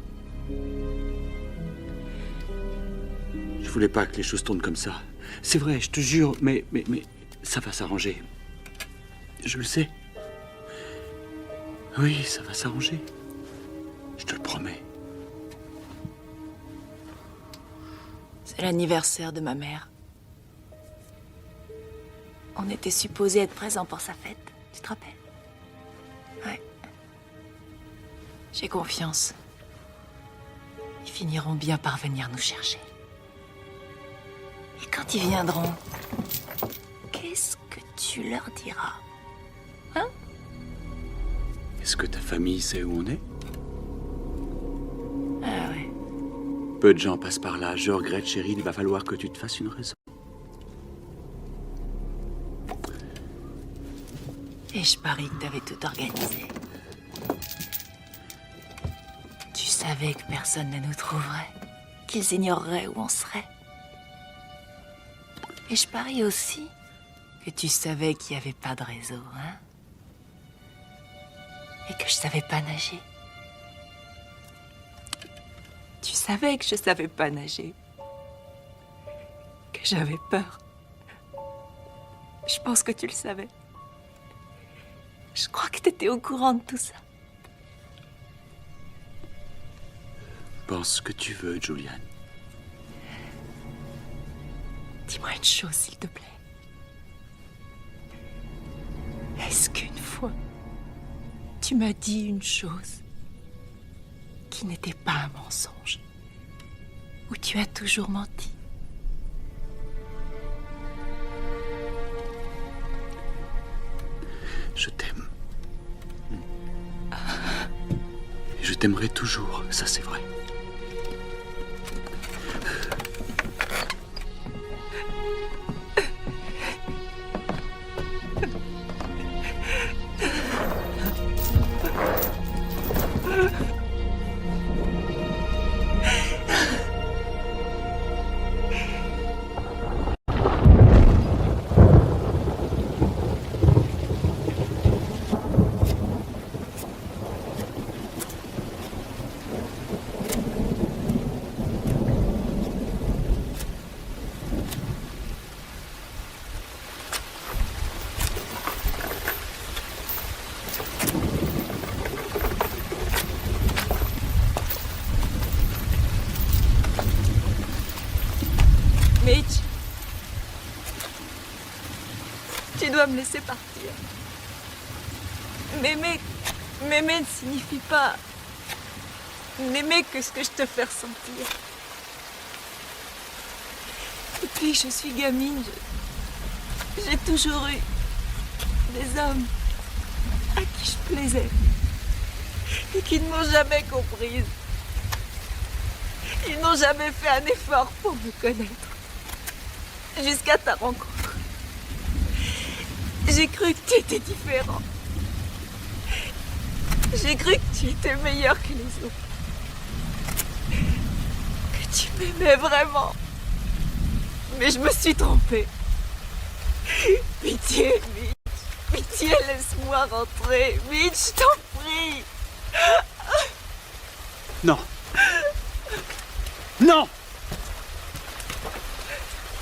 Je voulais pas que les choses tournent comme ça. C'est vrai, je te jure, mais ça va s'arranger. Je le sais. Oui, ça va s'arranger. Je te le promets. C'est l'anniversaire de ma mère. On était supposés être présents pour sa fête, tu te rappelles? Ouais. J'ai confiance. Ils finiront bien par venir nous chercher. Et quand ils viendront, qu'est-ce que tu leur diras? Hein? Est-ce que ta famille sait où on est? Ah ouais. Peu de gens passent par là. Je regrette, chérie, il va falloir que tu te fasses une raison. Et je parie que t'avais tout organisé. Tu savais que personne ne nous trouverait, qu'ils ignoreraient où on serait. Et je parie aussi que tu savais qu'il n'y avait pas de réseau, hein? Et que je savais pas nager. Tu savais que je savais pas nager. Que j'avais peur. Je pense que tu le savais. Je crois que t'étais au courant de tout ça. Pense ce que tu veux, Julian. Dis-moi une chose, s'il te plaît. Est-ce qu'une fois, tu m'as dit une chose qui n'était pas un mensonge, ou tu as toujours menti? Je t'aime. Et je t'aimerai toujours, ça c'est vrai. Mitch, tu dois me laisser partir. M'aimer ne signifie pas n'aimer que ce que je te fais ressentir. Depuis que je suis gamine, j'ai toujours eu des hommes à qui je plaisais et qui ne m'ont jamais comprise. Ils n'ont jamais fait un effort pour me connaître. Jusqu'à ta rencontre. J'ai cru que tu étais différent. J'ai cru que tu étais meilleur que les autres. Que tu m'aimais vraiment. Mais je me suis trompée. Pitié, Mitch. Pitié, laisse-moi rentrer. Mitch, je t'en prie. Non. Non!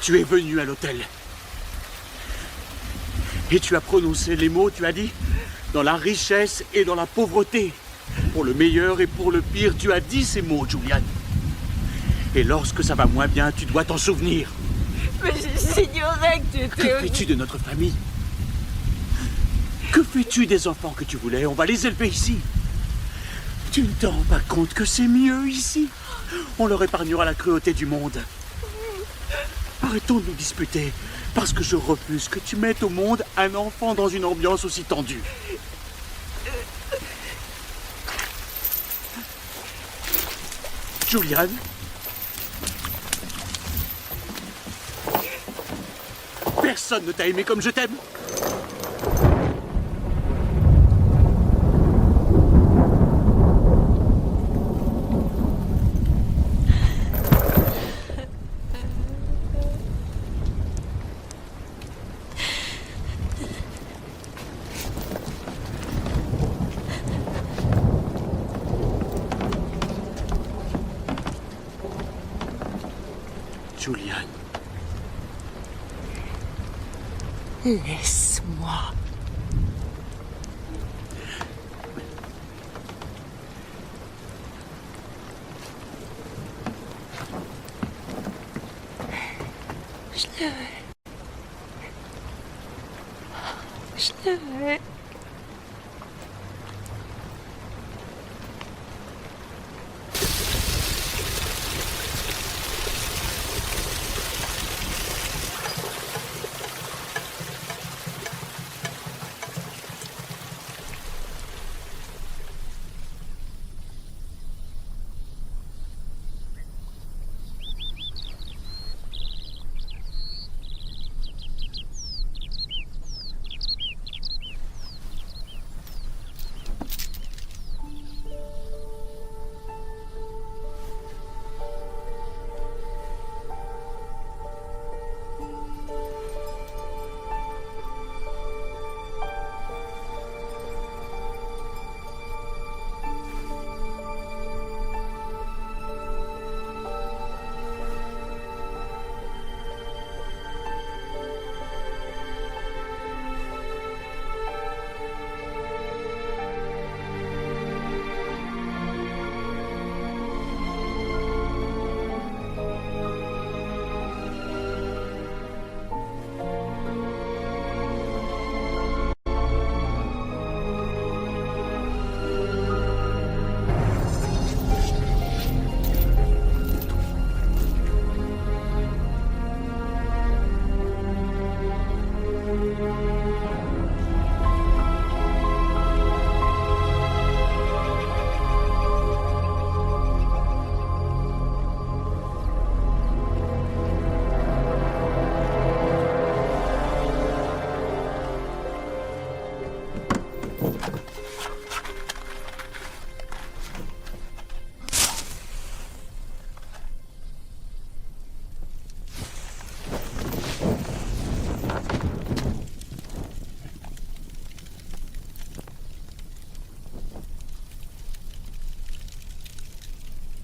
Tu es venu à l'hôtel. Et tu as prononcé les mots, tu as dit, dans la richesse et dans la pauvreté. Pour le meilleur et pour le pire, tu as dit ces mots, Julian. Et lorsque ça va moins bien, tu dois t'en souvenir. Mais j'ignorais que tu étais... Que fais-tu de notre famille? Que fais-tu des enfants que tu voulais? On va les élever ici. Tu ne te rends pas compte que c'est mieux ici? On leur épargnera la cruauté du monde. Arrêtons de nous disputer, parce que je refuse que tu mettes au monde un enfant dans une ambiance aussi tendue. Julian? Personne ne t'a aimé comme je t'aime. Julian. Laisse-moi. Je le vais. Je le vais.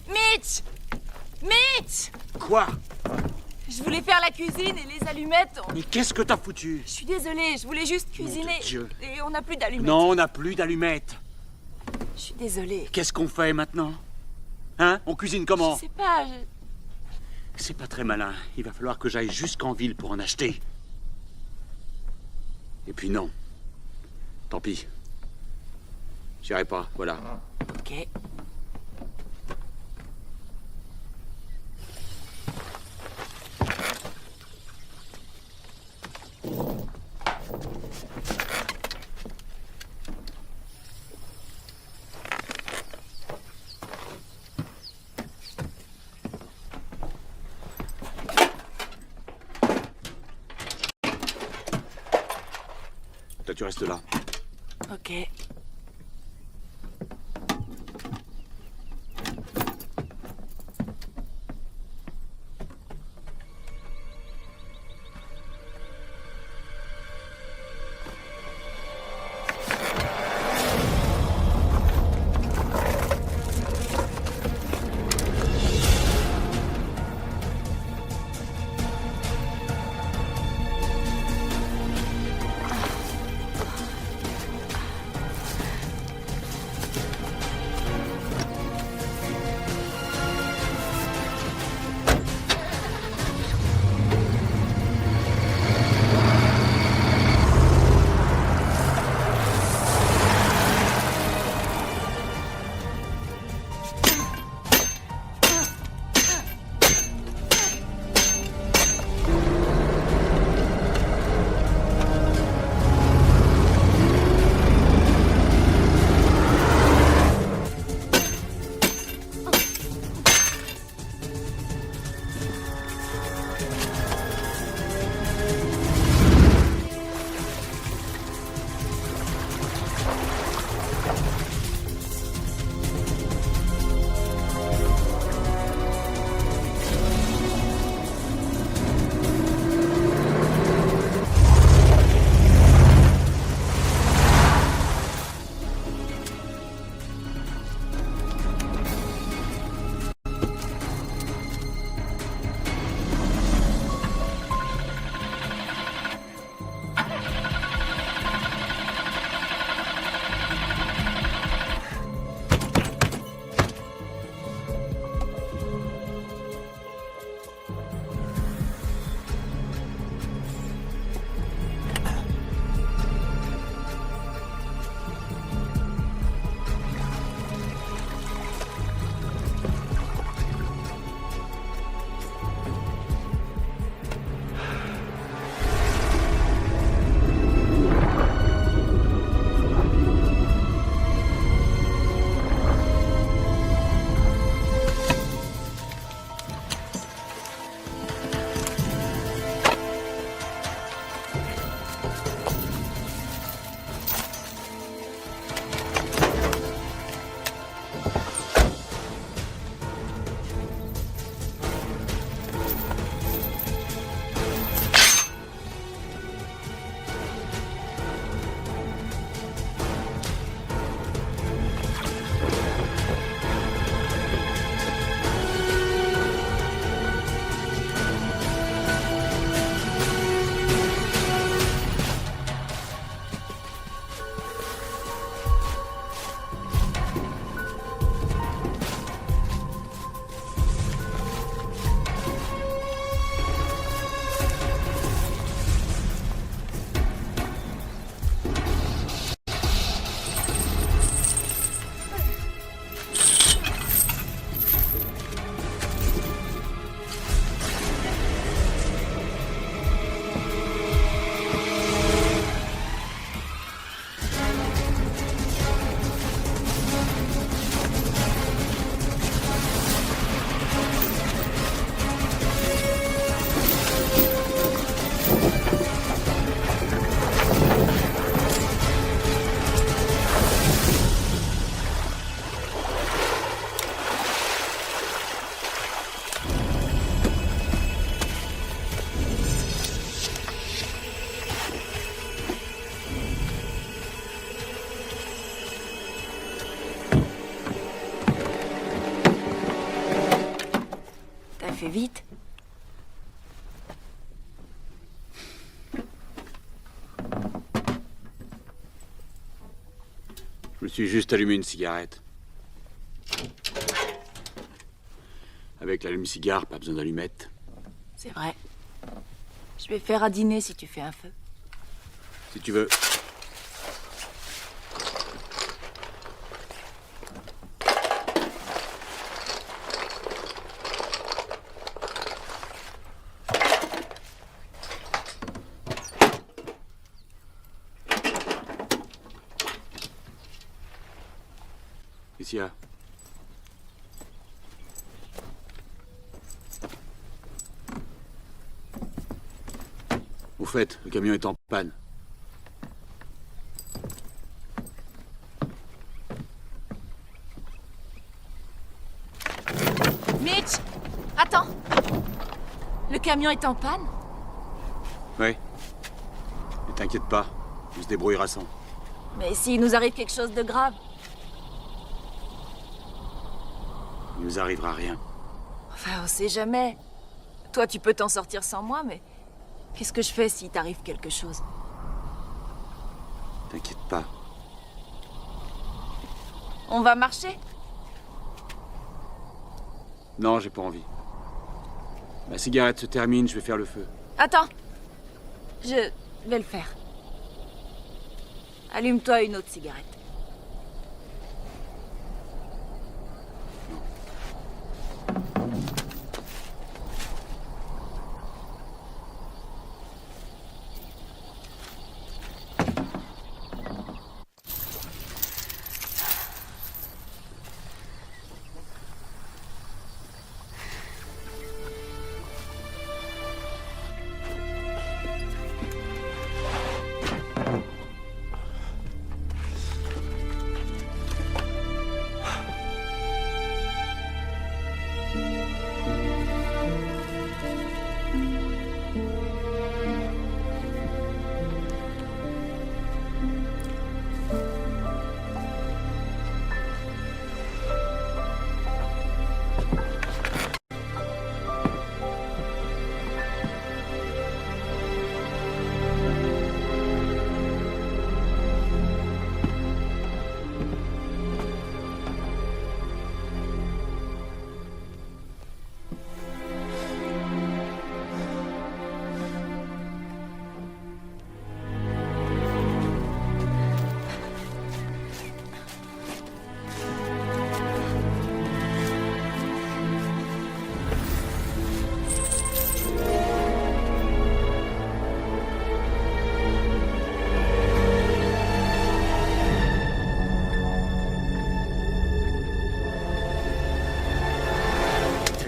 Mitch! Mitch! Quoi? Je voulais faire la cuisine et les allumettes. Mais qu'est-ce que t'as foutu? Je suis désolée, je voulais juste Nom de cuisiner. Dieu. Et on n'a plus d'allumettes. Non, on n'a plus d'allumettes. Je suis désolée. Qu'est-ce qu'on fait maintenant? Hein? On cuisine comment? Je sais pas, C'est pas très malin. Il va falloir que j'aille jusqu'en ville pour en acheter. Et puis non. Tant pis. J'irai pas, voilà. Ok. Toi, tu restes là. Ok. fait vite. Je me suis juste allumé une cigarette. Avec l'allume-cigare, pas besoin d'allumette. C'est vrai. Je vais faire à dîner si tu fais un feu. Si tu veux. Qu'est-ce qu'il y a? Au fait, le camion est en panne. Mitch! Attends! Le camion est en panne? Oui. Ne t'inquiète pas, on se débrouillera sans. Mais s'il nous arrive quelque chose de grave? Il nous arrivera rien. Enfin, on sait jamais. Toi, tu peux t'en sortir sans moi, mais... Qu'est-ce que je fais s'il t'arrive quelque chose? T'inquiète pas. On va marcher? Non, j'ai pas envie. Ma cigarette se termine, je vais faire le feu. Attends. Je vais le faire. Allume-toi une autre cigarette.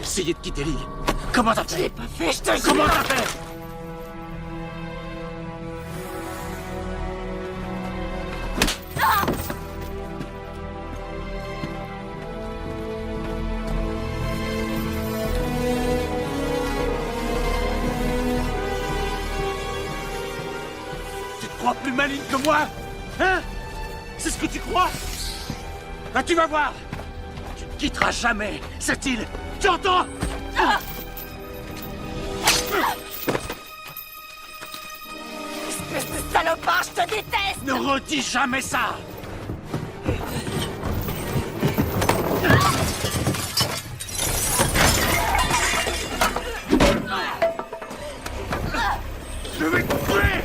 Essayez de quitter l'île. Comment t'as fait? Je l'ai pas fait, je te jure. Comment t'as fait? Tu te crois plus maligne que moi? Hein? C'est ce que tu crois? Ah, tu vas voir! Tu ne quitteras jamais cette île! Tu entends? Espèce de salopard, je te déteste! Ne redis jamais ça! Je vais te tuer!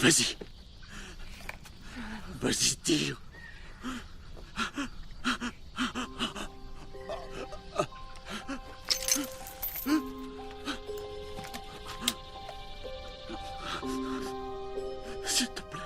Vas-y. Vas-y, tire. S'il te plaît.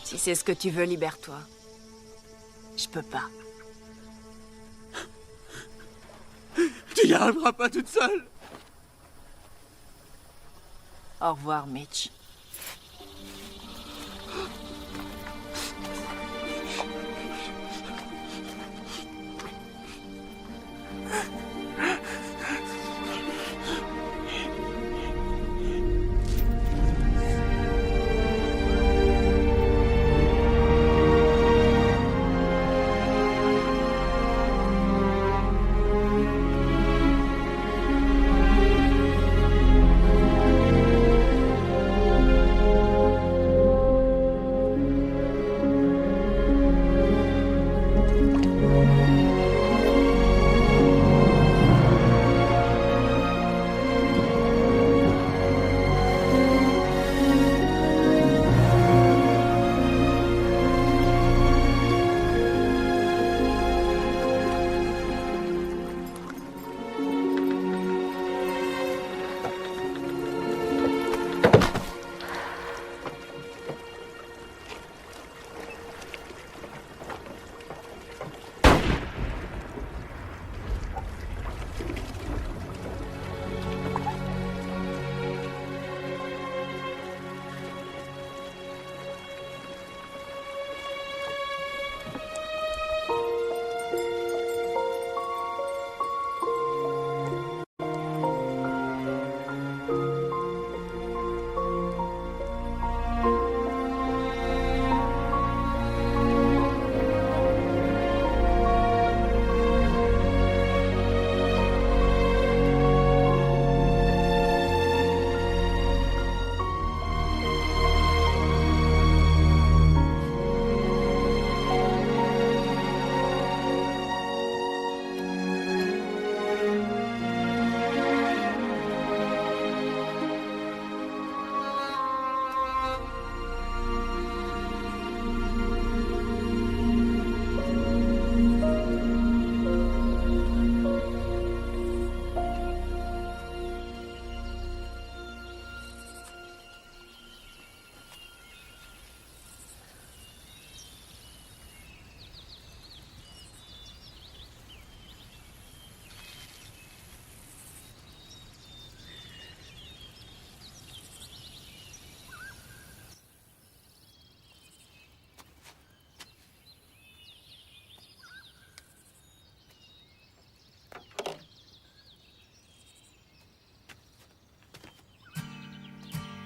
Si c'est ce que tu veux, libère-toi. Je peux pas. Tu n'y arriveras pas toute seule. Au revoir, Mitch.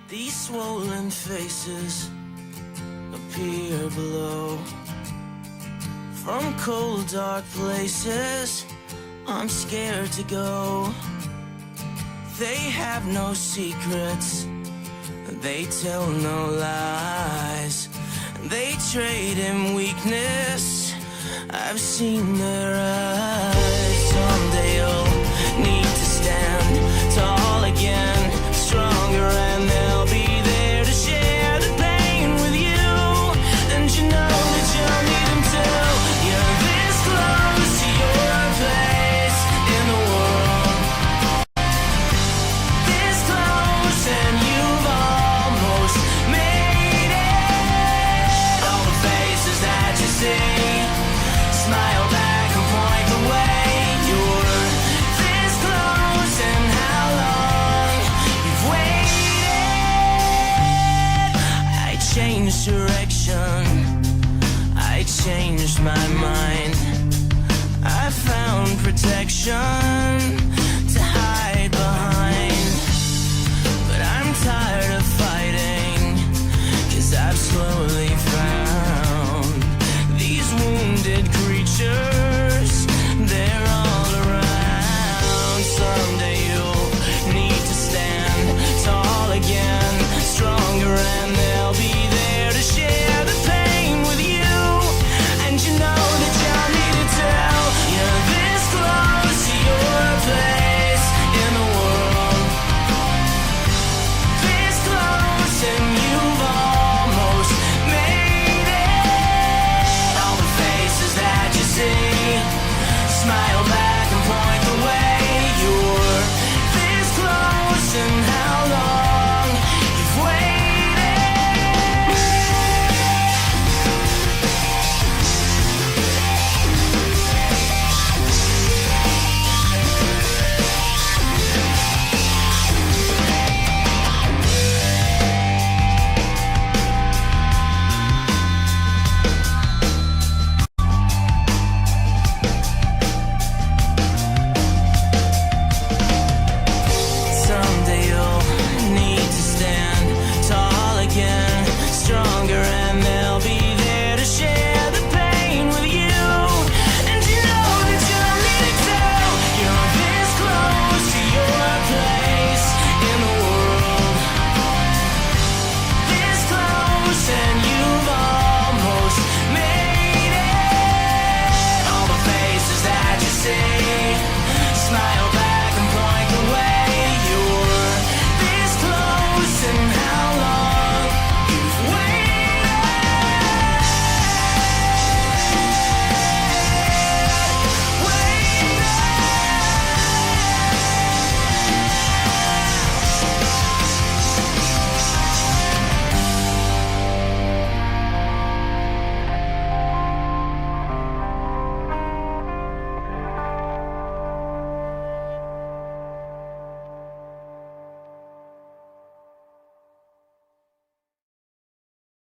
These swollen faces appear below. From cold, dark places, I'm scared to go. They have no secrets, They tell no lies. They trade in weakness. I've seen their eyes. Someday you'll need to stand tall again, stronger, and they'll be there to share the pain with you. And you know that you'll need them too. You're this close to your place in the world. This close and you've almost made it. All the faces that you see, smile back and point the way. You're this close, and how long you've waited. I changed direction, I changed my mind. I found protection